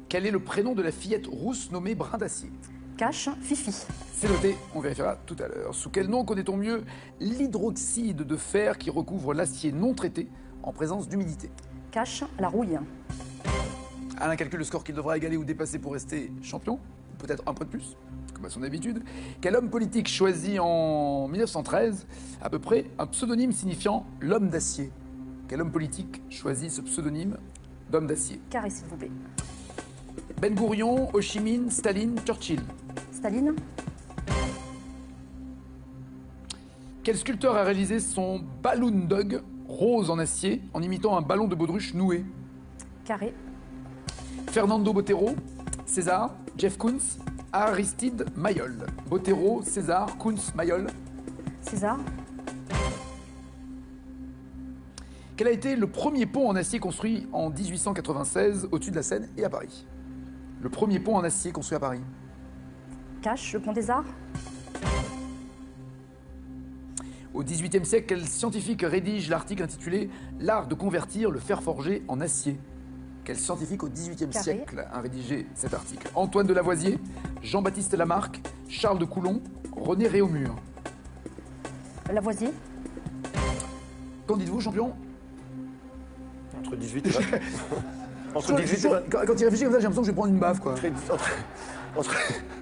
Quel est le prénom de la fillette rousse nommée Brin d'Acier? Cache, Fifi. C'est noté, on vérifiera tout à l'heure. Sous quel nom connaît-on mieux l'hydroxyde de fer qui recouvre l'acier non traité en présence d'humidité? Cache, la rouille. Alain calcule le score qu'il devra égaler ou dépasser pour rester champion, peut-être un point de plus, comme à son habitude. Quel homme politique choisit en 1913, à peu près, un pseudonyme signifiant l'homme d'acier? Quel homme politique choisit ce pseudonyme d'homme d'acier? Carré, s'il vous plaît. Ben Gourion, Ho Chi Minh, Staline, Churchill. Staline. Quel sculpteur a réalisé son Balloon Dog rose en acier en imitant un ballon de baudruche noué? Carré. Fernando Botero, César, Jeff Koons, Aristide Maillol. Botero, César, Koons, Maillol. César. Quel a été le premier pont en acier construit en 1896 au-dessus de la Seine et à Paris? Le premier pont en acier construit à Paris. Cache, le pont des Arts. Au XVIIIe siècle, quel scientifique rédige l'article intitulé « L'art de convertir le fer forgé en acier » ? Quel scientifique au XVIIIe siècle a rédigé cet article? Antoine de Lavoisier, Jean-Baptiste Lamarck, Charles de Coulon, René Réaumur. Lavoisier. Qu'en dites-vous, champion? Entre 18 et 20. Entre 18 et 20. Quand il réfléchit comme ça, j'ai l'impression que je vais prendre une baffe, quoi.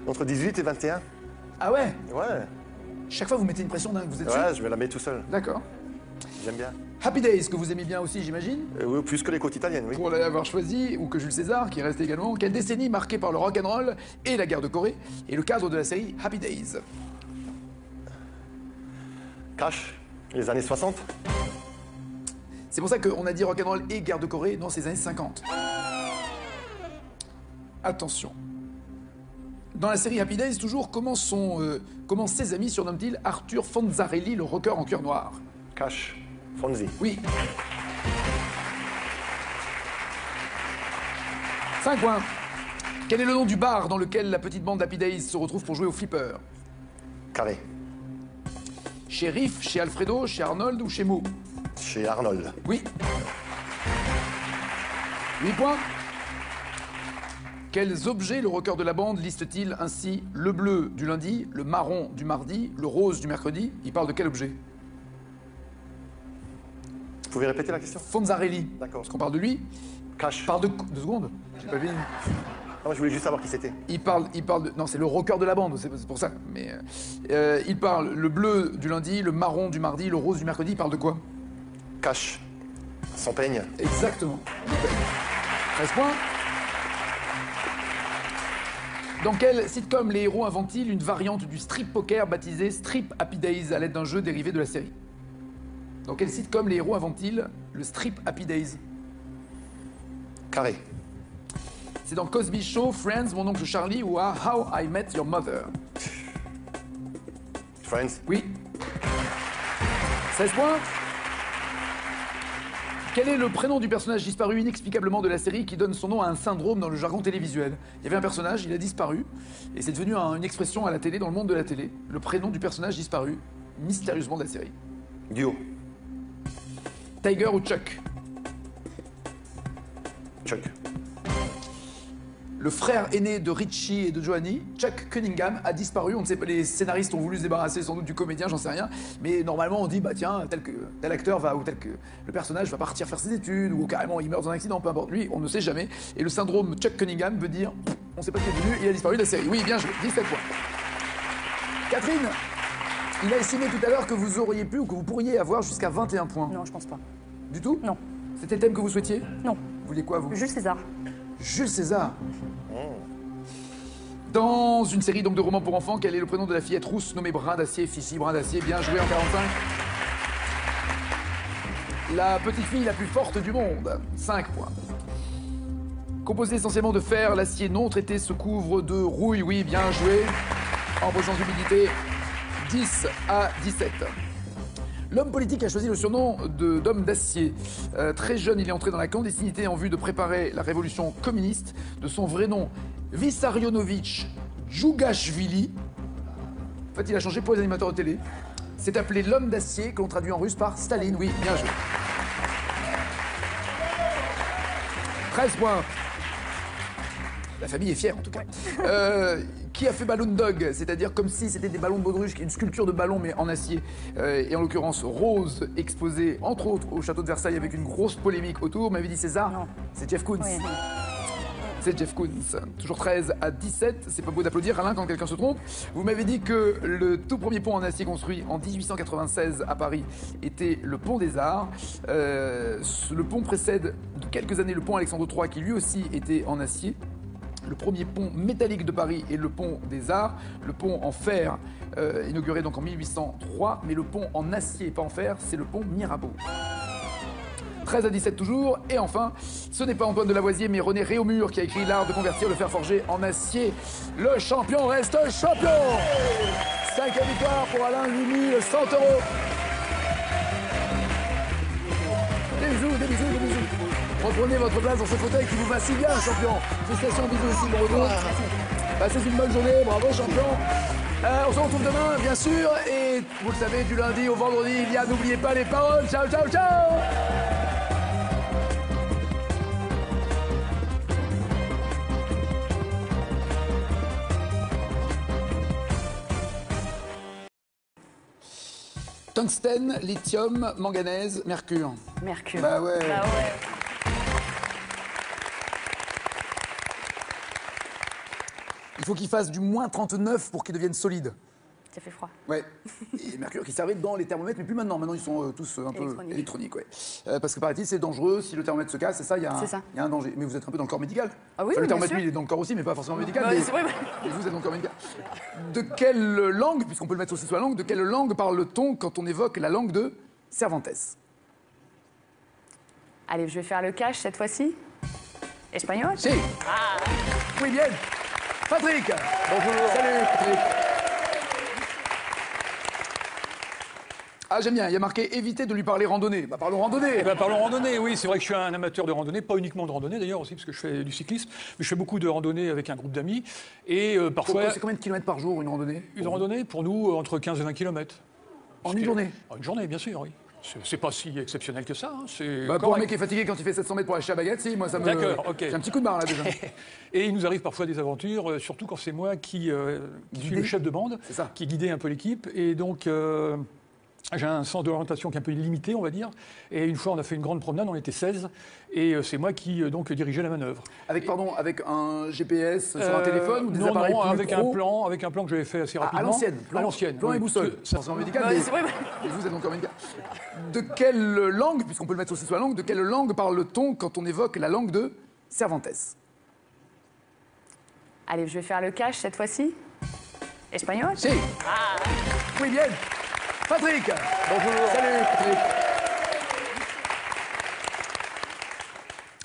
Entre 18 et 21. Ah ouais? Ouais. Chaque fois, vous mettez une pression dingue, vous êtes sûr? Ouais, je me la mets tout seul. D'accord. J'aime bien. Happy Days, que vous aimez bien aussi, j'imagine? Oui, plus que les côtes italiennes, oui. Pour l'avoir choisi, ou que Jules César, qui reste également, quelle décennie marquée par le rock'n'roll et la guerre de Corée, et le cadre de la série Happy Days? Crash, les années 60. C'est pour ça qu'on a dit rock'n'roll et guerre de Corée dans ces années 50. Attention. Dans la série Happy Days, toujours, comment ses amis surnomment-ils Arthur Fonzarelli, le rocker en cuir noir? Cash, Fonzie. Oui. 5 points. Quel est le nom du bar dans lequel la petite bande d'Happy Days se retrouve pour jouer au flipper? Carré. Chez Riff, chez Alfredo, chez Arnold ou chez Mo? Chez Arnold. Oui. 8 points. Quels objets le rocker de la bande liste-t-il ainsi? Le bleu du lundi, le marron du mardi, le rose du mercredi. Il parle de quel objet? Vous pouvez répéter la question? Fonzarelli. D'accord. Parce qu'on parle de lui. Cash. Parle de 2 secondes. J'ai pas fini. Non, je voulais juste savoir qui c'était. Il parle de... Non, c'est le rocker de la bande, c'est pour ça. Mais il parle le bleu du lundi, le marron du mardi, le rose du mercredi. Il parle de quoi? Cash. Son peigne. Exactement. 13 points. Dans quel sitcom les héros inventent-ils une variante du strip poker baptisée Strip Happy Days à l'aide d'un jeu dérivé de la série? Dans quel sitcom les héros inventent-ils le Strip Happy Days? Carré. C'est dans Cosby Show, Friends, Mon oncle Charlie ou How I Met Your Mother. Friends. Oui. 16 points. Quel est le prénom du personnage disparu inexplicablement de la série qui donne son nom à un syndrome dans le jargon télévisuel? Il y avait un personnage, il a disparu, et c'est devenu une expression à la télé, dans le monde de la télé. Le prénom du personnage disparu, mystérieusement de la série. Duo. Tiger ou Chuck? Chuck. Le frère aîné de Richie et de Joanny, Chuck Cunningham, a disparu. On ne sait pas, les scénaristes ont voulu se débarrasser sans doute du comédien, j'en sais rien. Mais normalement, on dit, bah tiens, tel acteur va, ou tel que le personnage va partir faire ses études, ou carrément il meurt dans un accident, peu importe. Lui, on ne sait jamais. Et le syndrome Chuck Cunningham veut dire, on ne sait pas ce qu'il est devenu, il a disparu de la série. Oui, bien joué, 17 points. Catherine, il a estimé tout à l'heure que vous auriez pu, ou que vous pourriez avoir jusqu'à 21 points. Non, je pense pas. Du tout? Non. C'était le thème que vous souhaitiez? Non. Vous vouliez quoi, vous? Jules César. Jules César. Dans une série donc de romans pour enfants, quel est le prénom de la fillette rousse nommée Brin d'Acier? Fifi Brin d'Acier, bien joué en 45. La petite fille la plus forte du monde, 5 points. Composé essentiellement de fer, l'acier non traité se couvre de rouille, oui, bien joué. En présence d'humidité, 10 à 17. L'homme politique a choisi le surnom d'homme d'acier. Très jeune, il est entré dans la clandestinité en vue de préparer la révolution communiste. De son vrai nom, Vissarionovitch Djougashvili. En fait, il a changé pour les animateurs de télé. C'est appelé l'homme d'acier, que l'on traduit en russe par Staline. Oui, bien joué. 13 points. La famille est fière, en tout cas. Qui a fait Balloon Dog, c'est-à-dire comme si c'était des ballons de baudruche, une sculpture de ballon mais en acier, et en l'occurrence rose, exposée entre autres au château de Versailles avec une grosse polémique autour. M'avait dit César, c'est Jeff Koons. Oui. C'est Jeff Koons. Toujours 13 à 17, c'est pas beau d'applaudir Alain quand quelqu'un se trompe. Vous m'avez dit que le tout premier pont en acier construit en 1896 à Paris était le pont des Arts. Le pont précède de quelques années le pont Alexandre III qui lui aussi était en acier. Le premier pont métallique de Paris est le pont des Arts. Le pont en fer, inauguré donc en 1803, mais le pont en acier et pas en fer, c'est le pont Mirabeau. 13 à 17 toujours. Et enfin, ce n'est pas Antoine de Lavoisier, mais René Réaumur qui a écrit l'art de convertir le fer forgé en acier. Le champion reste champion. 5e victoire pour Alain, 8100 €. Des bisous, des bisous, des bisous. Reprenez votre place dans ce fauteuil qui vous va si bien, champion. Félicitations, bisous aussi, bon retour. Passez une bonne journée, bravo, champion. On se retrouve demain, bien sûr. Et vous le savez, du lundi au vendredi, il y a N'oubliez pas les paroles. Ciao, ciao, ciao. Tungstène, lithium, manganèse, mercure. Mercure. Bah ouais. Bah ouais. Il faut qu'il fasse du moins 39 pour qu'il devienne solide. Ça fait froid. Ouais. Et mercure qui servait dans les thermomètres, mais plus maintenant. Maintenant, ils sont tous un peu électroniques. Ouais. Parce que paraît-il, c'est dangereux. Si le thermomètre se casse, c'est ça, il y a un danger. Mais vous êtes un peu dans le corps médical. Ah oui, enfin, le bien thermomètre, sûr. lui, il est dans le corps aussi, mais pas forcément médical. Bah, mais c'est vrai, et vous êtes dans le corps médical. De quelle langue, puisqu'on peut le mettre aussi sur la langue, de quelle langue parle-t-on quand on évoque la langue de Cervantes? Allez, je vais faire le cash cette fois-ci. Espagnol. Si. Oui, bien. Patrick. Bonjour. Salut, Patrick. Ah, j'aime bien, il y a marqué « Évitez de lui parler randonnée ». Bah, parlons randonnée. Eh ben, parlons randonnée, oui. C'est vrai que je suis un amateur de randonnée, pas uniquement de randonnée d'ailleurs aussi, parce que je fais du cyclisme, mais je fais beaucoup de randonnées avec un groupe d'amis. Et parfois... C'est combien de kilomètres par jour, une randonnée? Une randonnée, pour nous, entre 15 et 20 kilomètres. En une journée? En une journée, bien sûr, oui. C'est pas si exceptionnel que ça. Hein. Bah, pour un mec qui est fatigué quand il fait 700 mètres pour acheter à baguette, si, moi ça me... D'accord, ok. J'ai un petit coup de barre là déjà. Et il nous arrive parfois des aventures, surtout quand c'est moi qui suis le chef de bande, qui guidait un peu l'équipe. Et donc... j'ai un sens d'orientation qui est un peu limité, on va dire. Et une fois, on a fait une grande promenade, on était 16. Et c'est moi qui donc dirigeais la manœuvre. Avec un GPS sur un téléphone ou des appareils non, plus avec un plan que j'avais fait assez rapidement. À l'ancienne. À l'ancienne. Plan et boussole. C'est en médical. Mais... Et vous êtes donc en médical. De quelle langue, puisqu'on peut le mettre aussi sur la langue, de quelle langue parle-t-on quand on évoque la langue de Cervantes? Allez, je vais faire le cash cette fois-ci. Espagnol. Si. Oui, bien. Patrick. Bonjour. Salut, Patrick.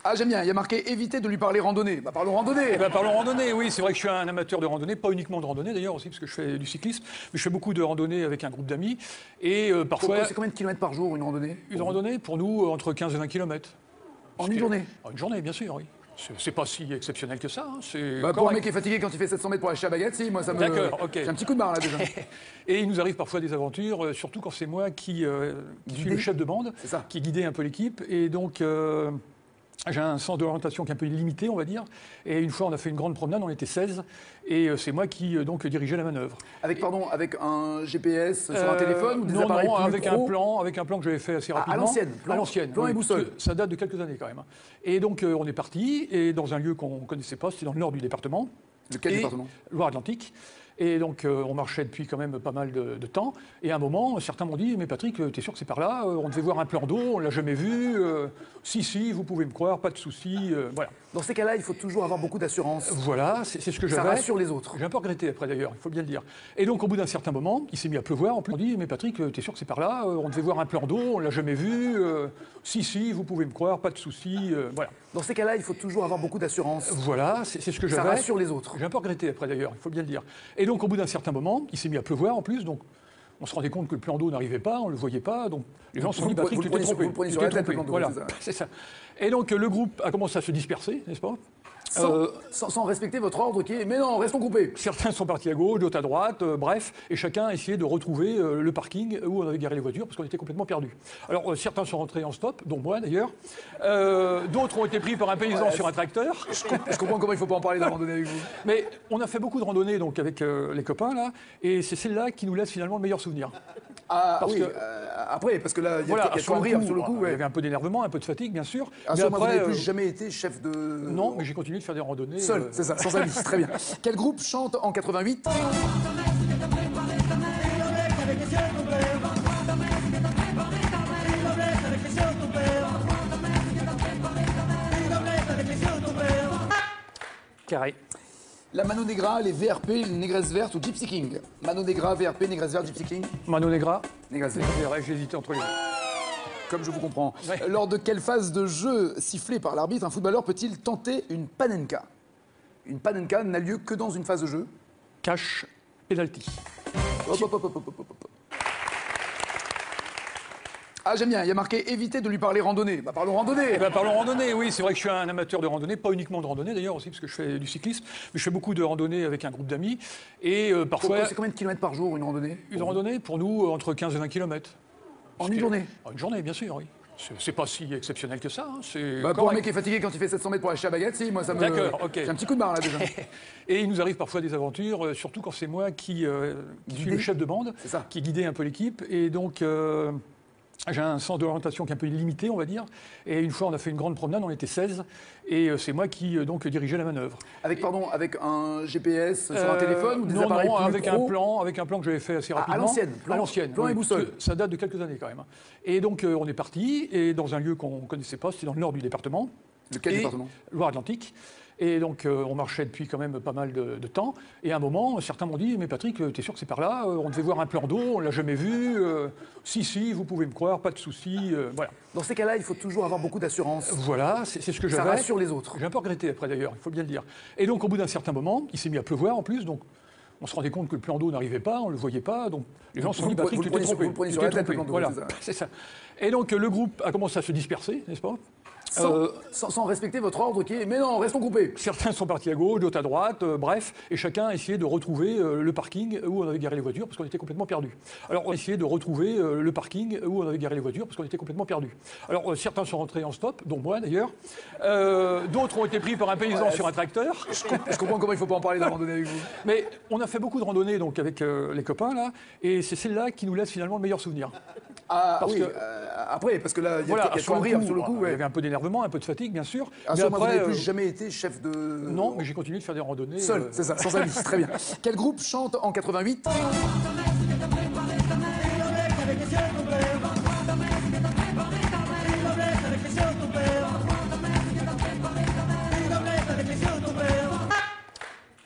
Ah, j'aime bien, il y a marqué éviter de lui parler randonnée. Bah, parlons randonnée. Eh ben, parlons randonnée, oui, c'est vrai que je suis un amateur de randonnée, pas uniquement de randonnée d'ailleurs aussi, parce que je fais du cyclisme, mais je fais beaucoup de randonnées avec un groupe d'amis. Et parfois. C'est combien de kilomètres par jour une randonnée? Une randonnée, pour nous, entre 15 et 20 km. En une journée? En une journée, bien sûr, oui. C'est pas si exceptionnel que ça. Hein, bah, pour un mec qui est fatigué quand il fait 700 mètres pour acheter à baguette, si, moi ça me. D'accord, ok. J'ai un petit coup de barre là déjà. Et il nous arrive parfois des aventures, surtout quand c'est moi qui suis le chef de bande, qui guidait un peu l'équipe. Et donc. J'ai un sens de l'orientation qui est un peu limité, on va dire. Et une fois, on a fait une grande promenade, on était 16, et c'est moi qui donc dirigeais la manœuvre. Avec un GPS sur un téléphone ou des appareils non, plus avec pro un plan que j'avais fait assez rapidement. À l'ancienne. À l'ancienne. Plan et boussole. Ça date de quelques années quand même. Et donc on est parti, et dans un lieu qu'on ne connaissait pas, c'était dans le nord du département. Lequel département? Loire-Atlantique. Et donc, on marchait depuis quand même pas mal de temps. Et à un moment, certains m'ont dit « Mais Patrick, t'es sûr que c'est par là? On devait voir un plan d'eau, on l'a jamais vu. Si, vous pouvez me croire, pas de souci. » Voilà. Dans ces cas-là, il faut toujours avoir beaucoup d'assurance. Voilà, c'est ce que j'avais. Ça rassure les autres. J'ai un peu regretté après d'ailleurs, il faut bien le dire. Et donc, au bout d'un certain moment, il s'est mis à pleuvoir. En plus, on dit « Mais Patrick, t'es sûr que c'est par là? On devait voir un plan d'eau, on l'a jamais vu. Si, vous pouvez me croire, pas de souci. » Voilà. Dans ces cas-là, il faut toujours avoir beaucoup d'assurance. Voilà, c'est ce que j'avais. Ça rassure les autres. J'ai un peu regretté après d'ailleurs, il faut bien le dire. Et donc, au bout d'un certain moment, il s'est mis à pleuvoir en plus, donc on se rendait compte que le plan d'eau n'arrivait pas, on ne le voyait pas, donc les gens se sont dit, Patrick, tu t'es trompé. Vous le prenez sur la tête, le plan d'eau, voilà, c'est ça. Et donc, le groupe a commencé à se disperser, n'est-ce pas? Sans respecter votre ordre qui est « Mais non, restons coupés ». Certains sont partis à gauche, d'autres à droite, bref, et chacun a essayé de retrouver le parking où on avait garé les voitures, parce qu'on était complètement perdus. Alors, certains sont rentrés en stop, dont moi d'ailleurs. D'autres ont été pris par un paysan sur un tracteur. Je comprends comment il ne faut pas en parler de la randonnée avec vous. Mais on a fait beaucoup de randonnées donc, avec les copains, là, et c'est celle-là qui nous laisse finalement le meilleur souvenir. Ah parce oui, après, parce que là, il y a quoi rire sur le coup. Il y avait un peu d'énervement, un peu de fatigue, bien sûr. Mais après, vous n'avez plus jamais été chef de... Non, mais j'ai continué de faire des randonnées. Seul, c'est ça, sans amis, très bien. Quel groupe chante en 88 ? Carré. La Mano Negra, les VRP, les Négresses Vertes ou Gypsy King? Mano Negra, VRP, Négresses Vertes, Gypsy King? Mano Negra. Négresses Vertes. J'ai hésité entre les deux. Comme je vous comprends. Ouais. Lors de quelle phase de jeu sifflée par l'arbitre un footballeur peut-il tenter une panenka? Une panenka n'a lieu que dans une phase de jeu. Cash, penalty. Hop. Ah, j'aime bien, il y a marqué éviter de lui parler randonnée. Bah, parlons randonnée. Eh ben, parlons randonnée, oui, c'est vrai que je suis un amateur de randonnée, pas uniquement de randonnée d'ailleurs aussi, parce que je fais du cyclisme, mais je fais beaucoup de randonnées avec un groupe d'amis. Et parfois. C'est combien de kilomètres par jour une randonnée? Une randonnée, pour nous, entre 15 et 20 km. En une journée? En une journée, bien sûr, oui. C'est pas si exceptionnel que ça. Hein, bah, pour un mec qui est fatigué quand il fait 700 mètres pour acheter à baguette, si, moi ça me. D'accord, ok. J'ai un petit coup de barre là déjà. Et il nous arrive parfois des aventures, surtout quand c'est moi qui suis le chef de bande, qui guidait un peu l'équipe. Et donc. J'ai un sens de l'orientation qui est un peu limité, on va dire. Et une fois, on a fait une grande promenade, on était 16, et c'est moi qui donc dirigeais la manœuvre. Avec un GPS sur un téléphone ou des appareils plus avec pro? avec un plan que j'avais fait assez rapidement. À l'ancienne. À l'ancienne. Plan et boussole. Ça date de quelques années quand même. Et donc on est parti, et dans un lieu qu'on ne connaissait pas, c'était dans le nord du département. Lequel département? Loire-Atlantique. Et donc, on marchait depuis quand même pas mal de temps. Et à un moment, certains m'ont dit « Mais Patrick, t'es sûr que c'est par là? On devait voir un plan d'eau, on l'a jamais vu. Si, vous pouvez me croire, pas de souci. » Voilà. Dans ces cas-là, il faut toujours avoir beaucoup d'assurance. Voilà, c'est ce que j'avais. Ça rassure les autres. J'ai un peu regretté après d'ailleurs, il faut bien le dire. Et donc, au bout d'un certain moment, il s'est mis à pleuvoir en plus. Donc, on se rendait compte que le plan d'eau n'arrivait pas, on ne le voyait pas. Donc, les gens se sont dit « Patrick, tu t'es trompé. Vous le prenez sur la tête, le plan d'eau. Voilà, c'est ça. Et donc, le groupe a commencé à se disperser, n'est-ce pas? Sans respecter votre ordre qui est « Mais non, restons coupés ». Certains sont partis à gauche, d'autres à droite, bref, et chacun a essayé de retrouver le parking où on avait garé les voitures, parce qu'on était complètement perdus. Alors, on a essayé de retrouver le parking où on avait garé les voitures, parce qu'on était complètement perdus. Alors, certains sont rentrés en stop, dont moi d'ailleurs. D'autres ont été pris par un paysan sur un tracteur. Je comprends comment il ne faut pas en parler de la randonnée avec vous. Mais on a fait beaucoup de randonnées donc, avec les copains, là, et c'est celle-là qui nous laisse finalement le meilleur souvenir. Ah parce oui, après, parce que là, il y a quoi rire sur le coup. Il y avait un peu d'énervement, un peu de fatigue, bien sûr. Mais après, vous n'avez plus jamais été chef de... Non, mais j'ai continué de faire des randonnées. Seul, c'est ça, sans amis, très bien. Quel groupe chante en 88 ?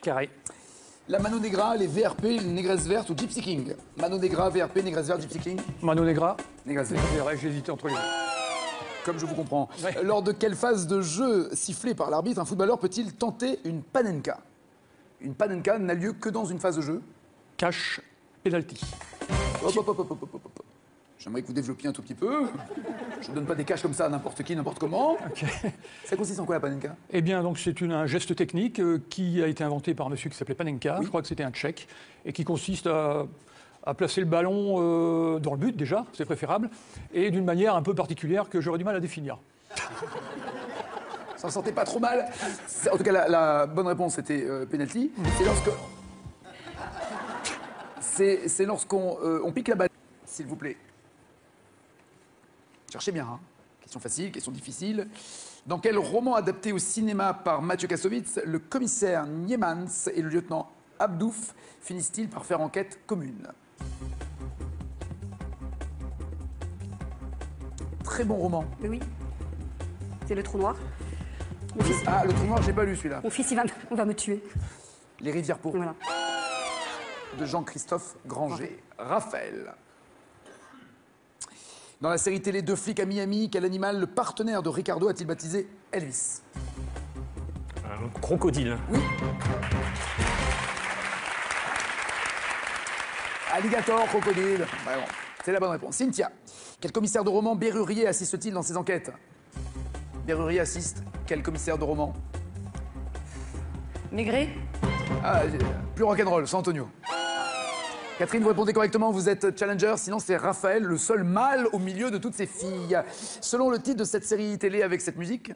Carré. La Mano Negra, les VRP, les Négresses Vertes ou Gypsy King? Mano Negra, VRP, Négresses Vertes, Gypsy King? Mano Negra. Négresses Vertes. J'ai hésité entre les deux. comme je vous comprends. Lors de quelle phase de jeu sifflée par l'arbitre, un footballeur peut-il tenter une panenka? Une panenka n'a lieu que dans une phase de jeu. Cash, penalty. Hop. J'aimerais que vous développiez un tout petit peu. Je ne donne pas des caches comme ça à n'importe qui, n'importe comment. Ça consiste en quoi la panenka? Eh bien, donc c'est un geste technique qui a été inventé par un monsieur qui s'appelait Panenka. Je crois que c'était un Tchèque et qui consiste à placer le ballon dans le but déjà, c'est préférable, et d'une manière un peu particulière que j'aurais du mal à définir. Ça en sortait pas trop mal. En tout cas, la bonne réponse était penalty. C'est lorsqu'on on pique la balle, s'il vous plaît. Cherchez bien, hein. Question facile, question difficile. Dans quel roman adapté au cinéma par Mathieu Kassovitz, le commissaire Niemans et le lieutenant Abdouf finissent-ils par faire enquête commune? Très bon roman. Oui. C'est Le Trou Noir. Ah, Le Trou Noir, j'ai pas lu celui-là. Mon fils, il va me tuer. Les rivières pourpres. Voilà. De Jean-Christophe Granger. Raphaël. Dans la série télé Deux flics à Miami, quel animal le partenaire de Ricardo a-t-il baptisé Elvis? Un crocodile. Oui. Alligator, crocodile. Bah bon, c'est la bonne réponse. Cynthia, quel commissaire de roman Bérurier assiste-t-il dans ses enquêtes? Bérurier assiste quel commissaire de roman? Maigret. Ah, plus rock'n'roll, San Antonio. Catherine, vous répondez correctement, vous êtes challenger, sinon c'est Raphaël, le seul mâle au milieu de toutes ces filles. Selon le titre de cette série télé avec cette musique...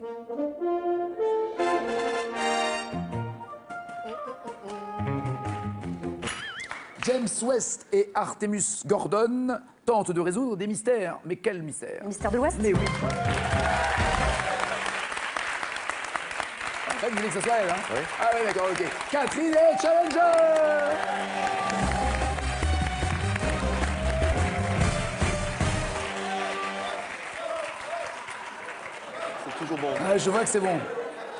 James West et Artemus Gordon tentent de résoudre des mystères. Mais quel mystère? Mystère de l'Ouest? Mais oui. En fait, vous voulez que ça soit elle, hein? Oui. Ah oui, d'accord, ok. Catherine est challenger! C'est toujours bon. Ah, je vois que c'est bon.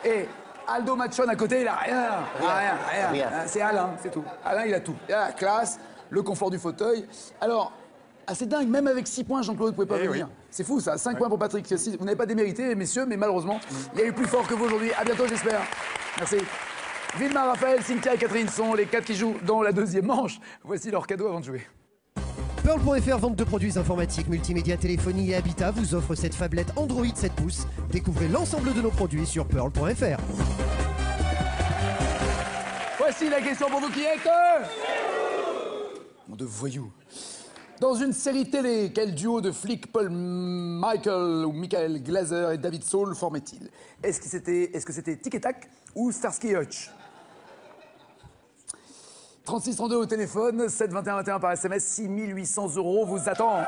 Et Aldo Machon à côté, il a rien. Rien. C'est Alain, c'est tout. Alain, il a tout. Il a la classe, le confort du fauteuil. Alors, c'est dingue, même avec 6 points, Jean-Claude, vous pouvez pas venir. Oui. C'est fou, ça. 5 points pour Patrick. Vous n'avez pas démérité, messieurs, mais malheureusement, il y a eu plus fort que vous aujourd'hui. À bientôt, j'espère. Merci. Vilma, Raphaël, Cynthia et Catherine sont les 4 qui jouent dans la deuxième manche. Voici leur cadeau avant de jouer. Pearl.fr, vente de produits informatiques, multimédia, téléphonie et habitat, vous offre cette phablette Android 7 pouces. Découvrez l'ensemble de nos produits sur Pearl.fr. Voici la question pour vous qui êtes... Nom de voyous. Dans une série télé, quel duo de flics Paul Michael ou Michael Glaser et David Saul formaient-ils? Est-ce que c'était Tic et Tac ou Starsky et Hutch? 3632 au téléphone, 7 21 21 par SMS, 6 800 € vous attendent.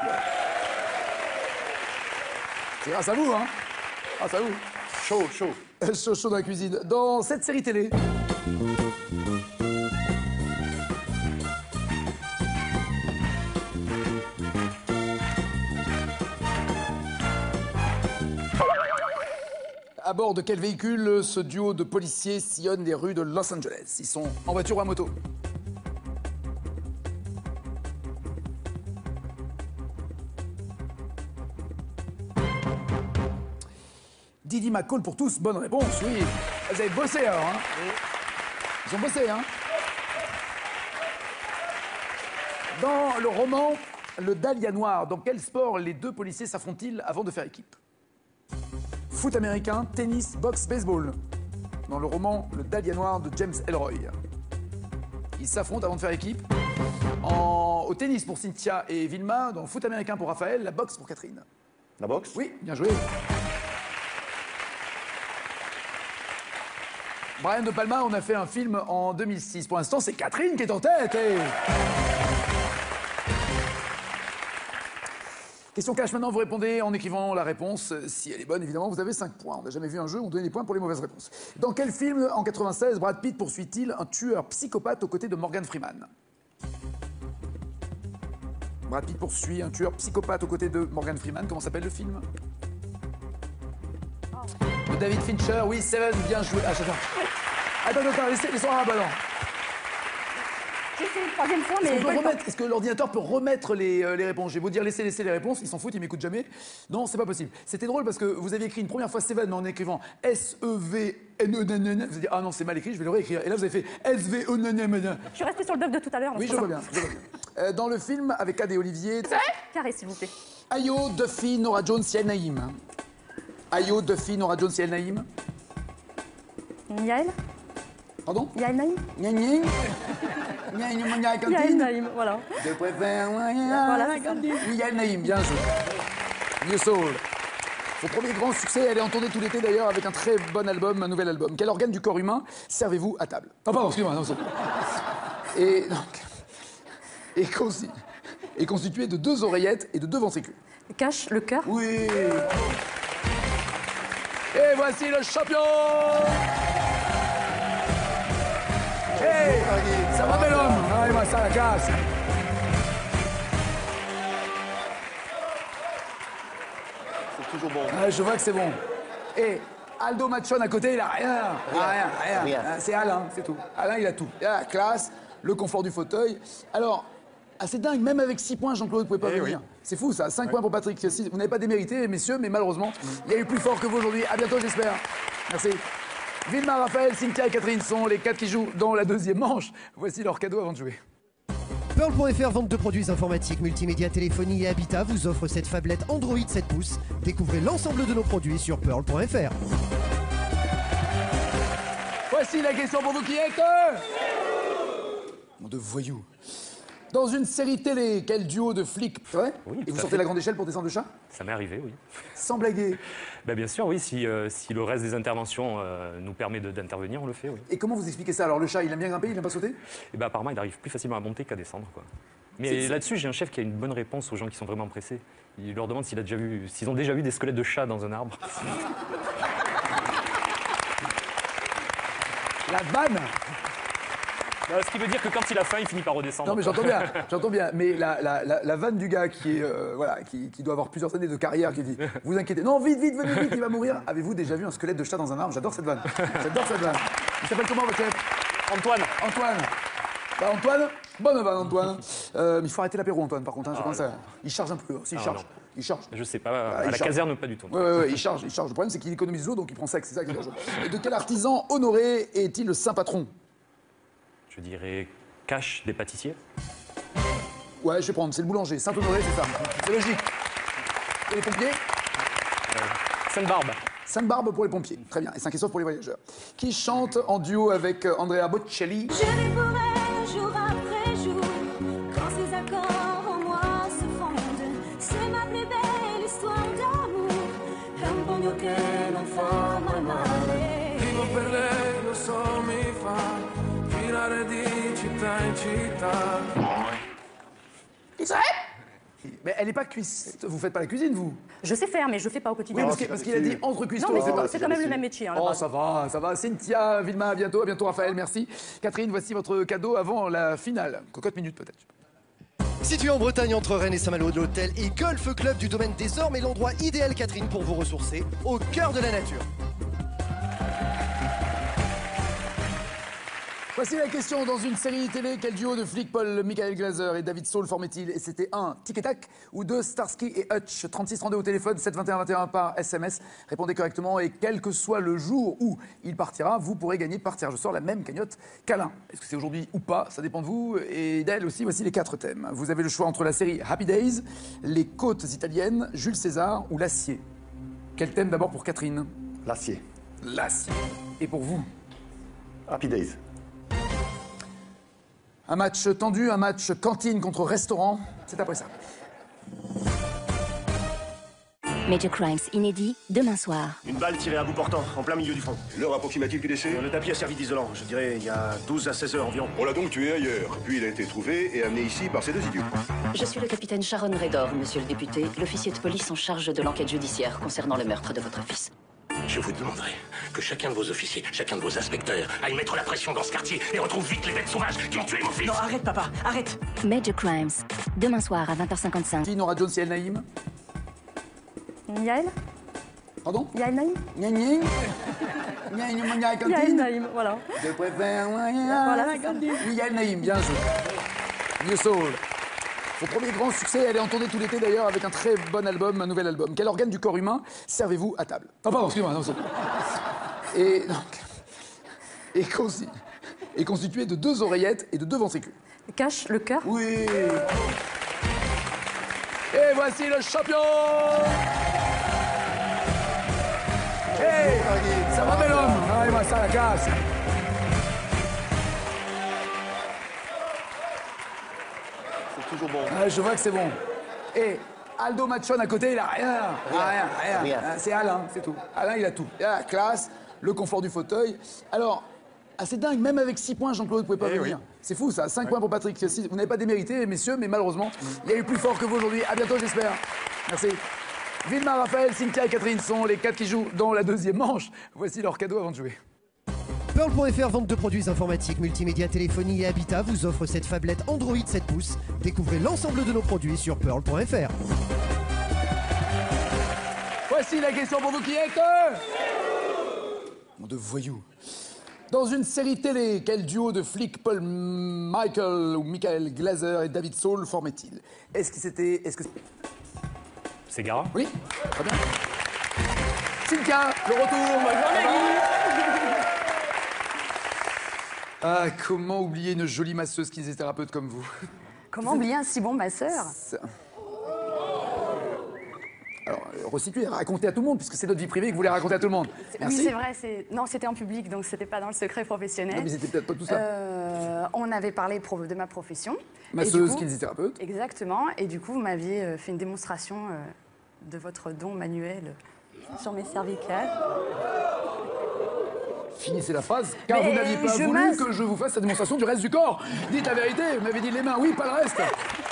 C'est grâce à vous, hein? Grâce à vous. Chaud dans la cuisine. Dans cette série télé... À bord de quel véhicule ce duo de policiers sillonne les rues de Los Angeles? Ils sont en voiture ou à moto? Didi McCall pour tous, bonne réponse, oui. Vous avez bossé alors, hein? Ils ont bossé, hein? Dans le roman Le Dahlia Noir, dans quel sport les deux policiers s'affrontent-ils avant de faire équipe? Foot américain, tennis, boxe, baseball. Dans le roman Le Dahlia Noir de James Ellroy. Ils s'affrontent avant de faire équipe. Au tennis pour Cynthia et Vilma, dans le foot américain pour Raphaël, la boxe pour Catherine. La boxe? Oui, bien joué. Brian De Palma, on a fait un film en 2006. Pour l'instant, c'est Catherine qui est en tête. Question cash, maintenant vous répondez en écrivant la réponse. Si elle est bonne, évidemment, vous avez 5 points. On n'a jamais vu un jeu où on donnait des points pour les mauvaises réponses. Dans quel film, en 96, Brad Pitt poursuit-il un tueur psychopathe aux côtés de Morgan Freeman? Brad Pitt poursuit un tueur psychopathe aux côtés de Morgan Freeman. Comment s'appelle le film? De David Fincher, oui, Seven, bien joué. Ah, j'attends. Attends, laissez-moi un ballon. une troisième fois, mais... Est-ce que l'ordinateur peut remettre les réponses? J'ai beau dire laissez les réponses, ils s'en foutent, ils m'écoutent jamais. Non, c'est pas possible. C'était drôle parce que vous aviez écrit une première fois Seven, mais en écrivant S-E-V-N-E-N. Vous avez dit, ah non, c'est mal écrit, je vais le réécrire. Et là, vous avez fait S-V-E-N-E-N. Je suis restée sur le bug de tout à l'heure. Oui, je vois bien. Dans le film, avec Cad et Olivier... Carré, s'il vous plaît. Ayo, Duffy, Nora Jones, Yael Naïm. Ayo, Duffy, Nora Jones, Yael Naïm. Yael? Pardon? Yael Naïm? Yael Naïm, voilà. Je préfère Voilà, oui, Yael Naïm, bien joué. New Soul. Son premier grand succès, elle est en tournée tout l'été d'ailleurs avec un très bon album, un nouvel album. Quel organe du corps humain servez-vous à table? Oh pardon, excusez-moi. Et donc... est constitué de 2 oreillettes et de 2 ventricules. Cache le cœur? Oui. Et voici le champion. Hey, ça va bel homme? Allez-moi ça la casse. C'est toujours bon. Ouais, je vois que c'est bon. Et Aldo Machon à côté, il a rien. Rien. C'est Alain, c'est tout. Alain, il a tout. Il a la classe, le confort du fauteuil. Alors... Ah, c'est dingue, même avec 6 points, Jean-Claude ne pouvait pas venir. Oui. C'est fou ça, 5 points pour Patrick. Vous n'avez pas démérité, messieurs, mais malheureusement, il y a eu plus fort que vous aujourd'hui. À bientôt, j'espère. Merci. Vilma, Raphaël, Cynthia et Catherine sont les 4 qui jouent dans la 2e manche. Voici leur cadeau avant de jouer. Pearl.fr, vente de produits informatiques, multimédia, téléphonie et habitat, vous offre cette phablette Android 7 pouces. Découvrez l'ensemble de nos produits sur Pearl.fr. Voici la question pour vous qui êtes... Nom de voyous. Dans une série télé, quel duo de flics... C'est vrai? Oui. Et vous sortez la grande échelle pour descendre le chat? Ça m'est arrivé, oui. Sans blaguer. Ben, bien sûr, oui. Si le reste des interventions nous permet d'intervenir, on le fait, oui. Et comment vous expliquez ça? Alors le chat, il aime bien grimper, il n'aime pas sauter? Et ben, apparemment, il arrive plus facilement à monter qu'à descendre, quoi. Mais là-dessus, j'ai un chef qui a une bonne réponse aux gens qui sont vraiment pressés. Il leur demande s'ils ont déjà vu des squelettes de chats dans un arbre. La vanne. Ce qui veut dire que quand il a faim, il finit par redescendre. Non mais j'entends bien. Mais la vanne du gars qui est qui doit avoir plusieurs années de carrière, qui dit vous inquiétez, non vite, venez vite, il va mourir. Avez-vous déjà vu un squelette de chat dans un arbre? J'adore cette vanne. Il s'appelle comment votre chef? Antoine. Bah Antoine, bonne vanne Antoine. Mais il faut arrêter l'apéro Antoine par contre. Il charge un peu. Il charge. Je sais pas. À la caserne pas du tout. Ouais, il charge. Le problème c'est qu'il économise l'eau donc il prend sec. C'est ça qui est dangereux. Et de quel artisan honoré est-il le saint patron? Je dirais Cache des pâtissiers. Ouais, je vais prendre, c'est le boulanger. Saint-Honoré, c'est ça. C'est logique. Et les pompiers? Sainte-Barbe. Sainte-Barbe pour les pompiers. Très bien. Et Saint-Christophe pour les voyageurs. Qui chante en duo avec Andrea Bocelli? Je l'épouserai jour après jour, quand ces accords en moi se fondent. C'est ma plus belle histoire d'amour, un pugno che non fa mai male. Vivo per lei, lo so, mi fa girare di città in città. Mais elle n'est pas cuisse. Vous faites pas la cuisine, vous? Je sais faire, mais je fais pas au quotidien. Oui, parce qu'il a dit entre cuistots. Non, mais c'est quand même le même métier. Oh, ça va. Cynthia, Vilma, à bientôt Raphaël, merci. Catherine, voici votre cadeau avant la finale. Cocotte minute peut-être. Situé en Bretagne entre Rennes et Saint-Malo, l'hôtel et golf club du domaine des Ormes est l'endroit idéal, Catherine, pour vous ressourcer au cœur de la nature. Voici la question. Dans une série télé, quel duo de flics Paul Michael Glaser et David Saul formaient-ils? Et c'était 1. Tic et Tac ou 2. Starsky et Hutch. 3632 au téléphone, 7 21 21 par SMS. Répondez correctement et quel que soit le jour où il partira, vous pourrez gagner par tirage au sort la même cagnotte qu'Alain. Est-ce que c'est aujourd'hui ou pas? Ça dépend de vous et d'elle aussi. Voici les 4 thèmes. Vous avez le choix entre la série Happy Days, les côtes italiennes, Jules César ou l'acier. Quel thème d'abord pour Catherine? L'acier. L'acier. Et pour vous? Happy Days. Un match tendu, un match cantine contre restaurant, c'est après ça. Major Crimes inédit, demain soir. Une balle tirée à bout portant, en plein milieu du front. L'heure approximative du décès? Le tapis a servi d'isolant, je dirais il y a 12 à 16 heures environ. On l'a donc tué ailleurs. Puis il a été trouvé et amené ici par ces 2 idiots. Je suis le capitaine Sharon Redor, monsieur le député, l'officier de police en charge de l'enquête judiciaire concernant le meurtre de votre fils. Je vous demanderai que chacun de vos officiers, chacun de vos inspecteurs aille mettre la pression dans ce quartier et retrouve vite les bêtes sauvages qui ont tué mon fils. Non, arrête papa, arrête. Major Crimes, demain soir à 20h55. Qui Nora Jones, Yael Naïm? Yael? Pardon? Yael Naïm? Yael Naïm, voilà. Je préfère Voilà, oui, Yael Naïm, bien joué. New Soul. Son premier grand succès, elle est en tournée tout l'été d'ailleurs avec un très bon album, un nouvel album. Quel organe du corps humain servez-vous à table? Oh pardon, excusez-moi. Non, et donc, est constitué de 2 oreillettes et de 2 ventricules. Cache le cœur? Oui. Et voici le champion. Hey, ça va bel homme? Ah, moi ça la casse. Toujours bon. Ah, je vois que c'est bon. Et Aldo Machon à côté, il a rien. C'est Alain, c'est tout. Alain, il a tout. Il a la classe, le confort du fauteuil. Alors, c'est dingue, même avec 6 points, Jean-Claude, vous ne pouvez pas venir. C'est fou, ça. 5 points pour Patrick. Vous n'avez pas démérité, messieurs, mais malheureusement, il y a eu plus fort que vous aujourd'hui. À bientôt, j'espère. Merci. Vilma, Raphaël, Cynthia et Catherine sont les 4 qui jouent dans la 2e manche. Voici leur cadeau avant de jouer. Pearl.fr, vente de produits informatiques, multimédia, téléphonie et habitat, vous offre cette phablette Android 7 pouces. Découvrez l'ensemble de nos produits sur Pearl.fr. Voici la question pour vous qui êtes... Nom de voyous. Dans une série télé, quel duo de flics Paul Michael ou Michael Glaser et David Soul formaient-ils? Est-ce que... C'est Gara? Oui, très bien. Cynthia, le retour. Bonjour, Ah, comment oublier une jolie masseuse kinésithérapeute comme vous? Comment oublier un si bon masseur? Alors, restituez, racontez à tout le monde, puisque c'est notre vie privée que vous voulez raconter à tout le monde. Merci. Oui, c'est vrai. Non, c'était en public, donc c'était pas dans le secret professionnel. Non, mais c'était peut-être pas tout ça. On avait parlé de ma profession. Masseuse kinésithérapeute. Exactement. Et du coup, vous m'aviez fait une démonstration de votre don manuel sur mes cervicales. Finissez la phrase, car vous n'aviez pas voulu que je vous fasse la démonstration du reste du corps. Dites la vérité, vous m'avez dit les mains, oui, pas le reste.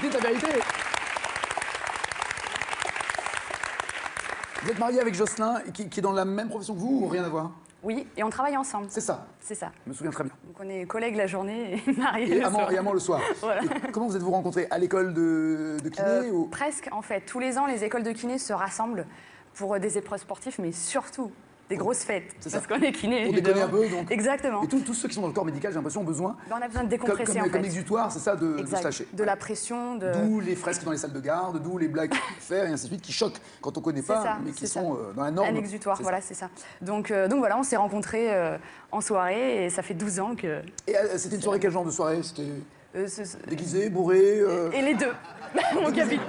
Dites la vérité. Vous êtes marié avec Jocelyn, qui est dans la même profession que vous ou rien à voir? Oui, et on travaille ensemble. C'est ça? C'est ça. Je me souviens très bien. Donc on est collègues la journée et mariés le soir. Et amants le soir. Voilà. Comment vous êtes-vous rencontrés? À l'école de kiné ou... Presque, en fait. Tous les ans, les écoles de kiné se rassemblent pour des épreuves sportives, mais surtout des grosses fêtes. Parce qu'on est kiné, pour déconner un peu, donc. Exactement. Et tous ceux qui sont dans le corps médical, j'ai l'impression, ont besoin... On a besoin de décompresser, en fait. Comme exutoire, c'est ça, de se lâcher. De la pression, de... D'où les fresques dans les salles de garde, d'où les blagues faire et ainsi de suite, qui choquent quand on ne connaît pas, mais qui sont dans la norme. Un exutoire, voilà, c'est ça. Donc voilà, on s'est rencontrés en soirée et ça fait 12 ans que... Et c'était une soirée, quel genre de soirée? C'était déguisé, bourré Et les deux, mon capitaine.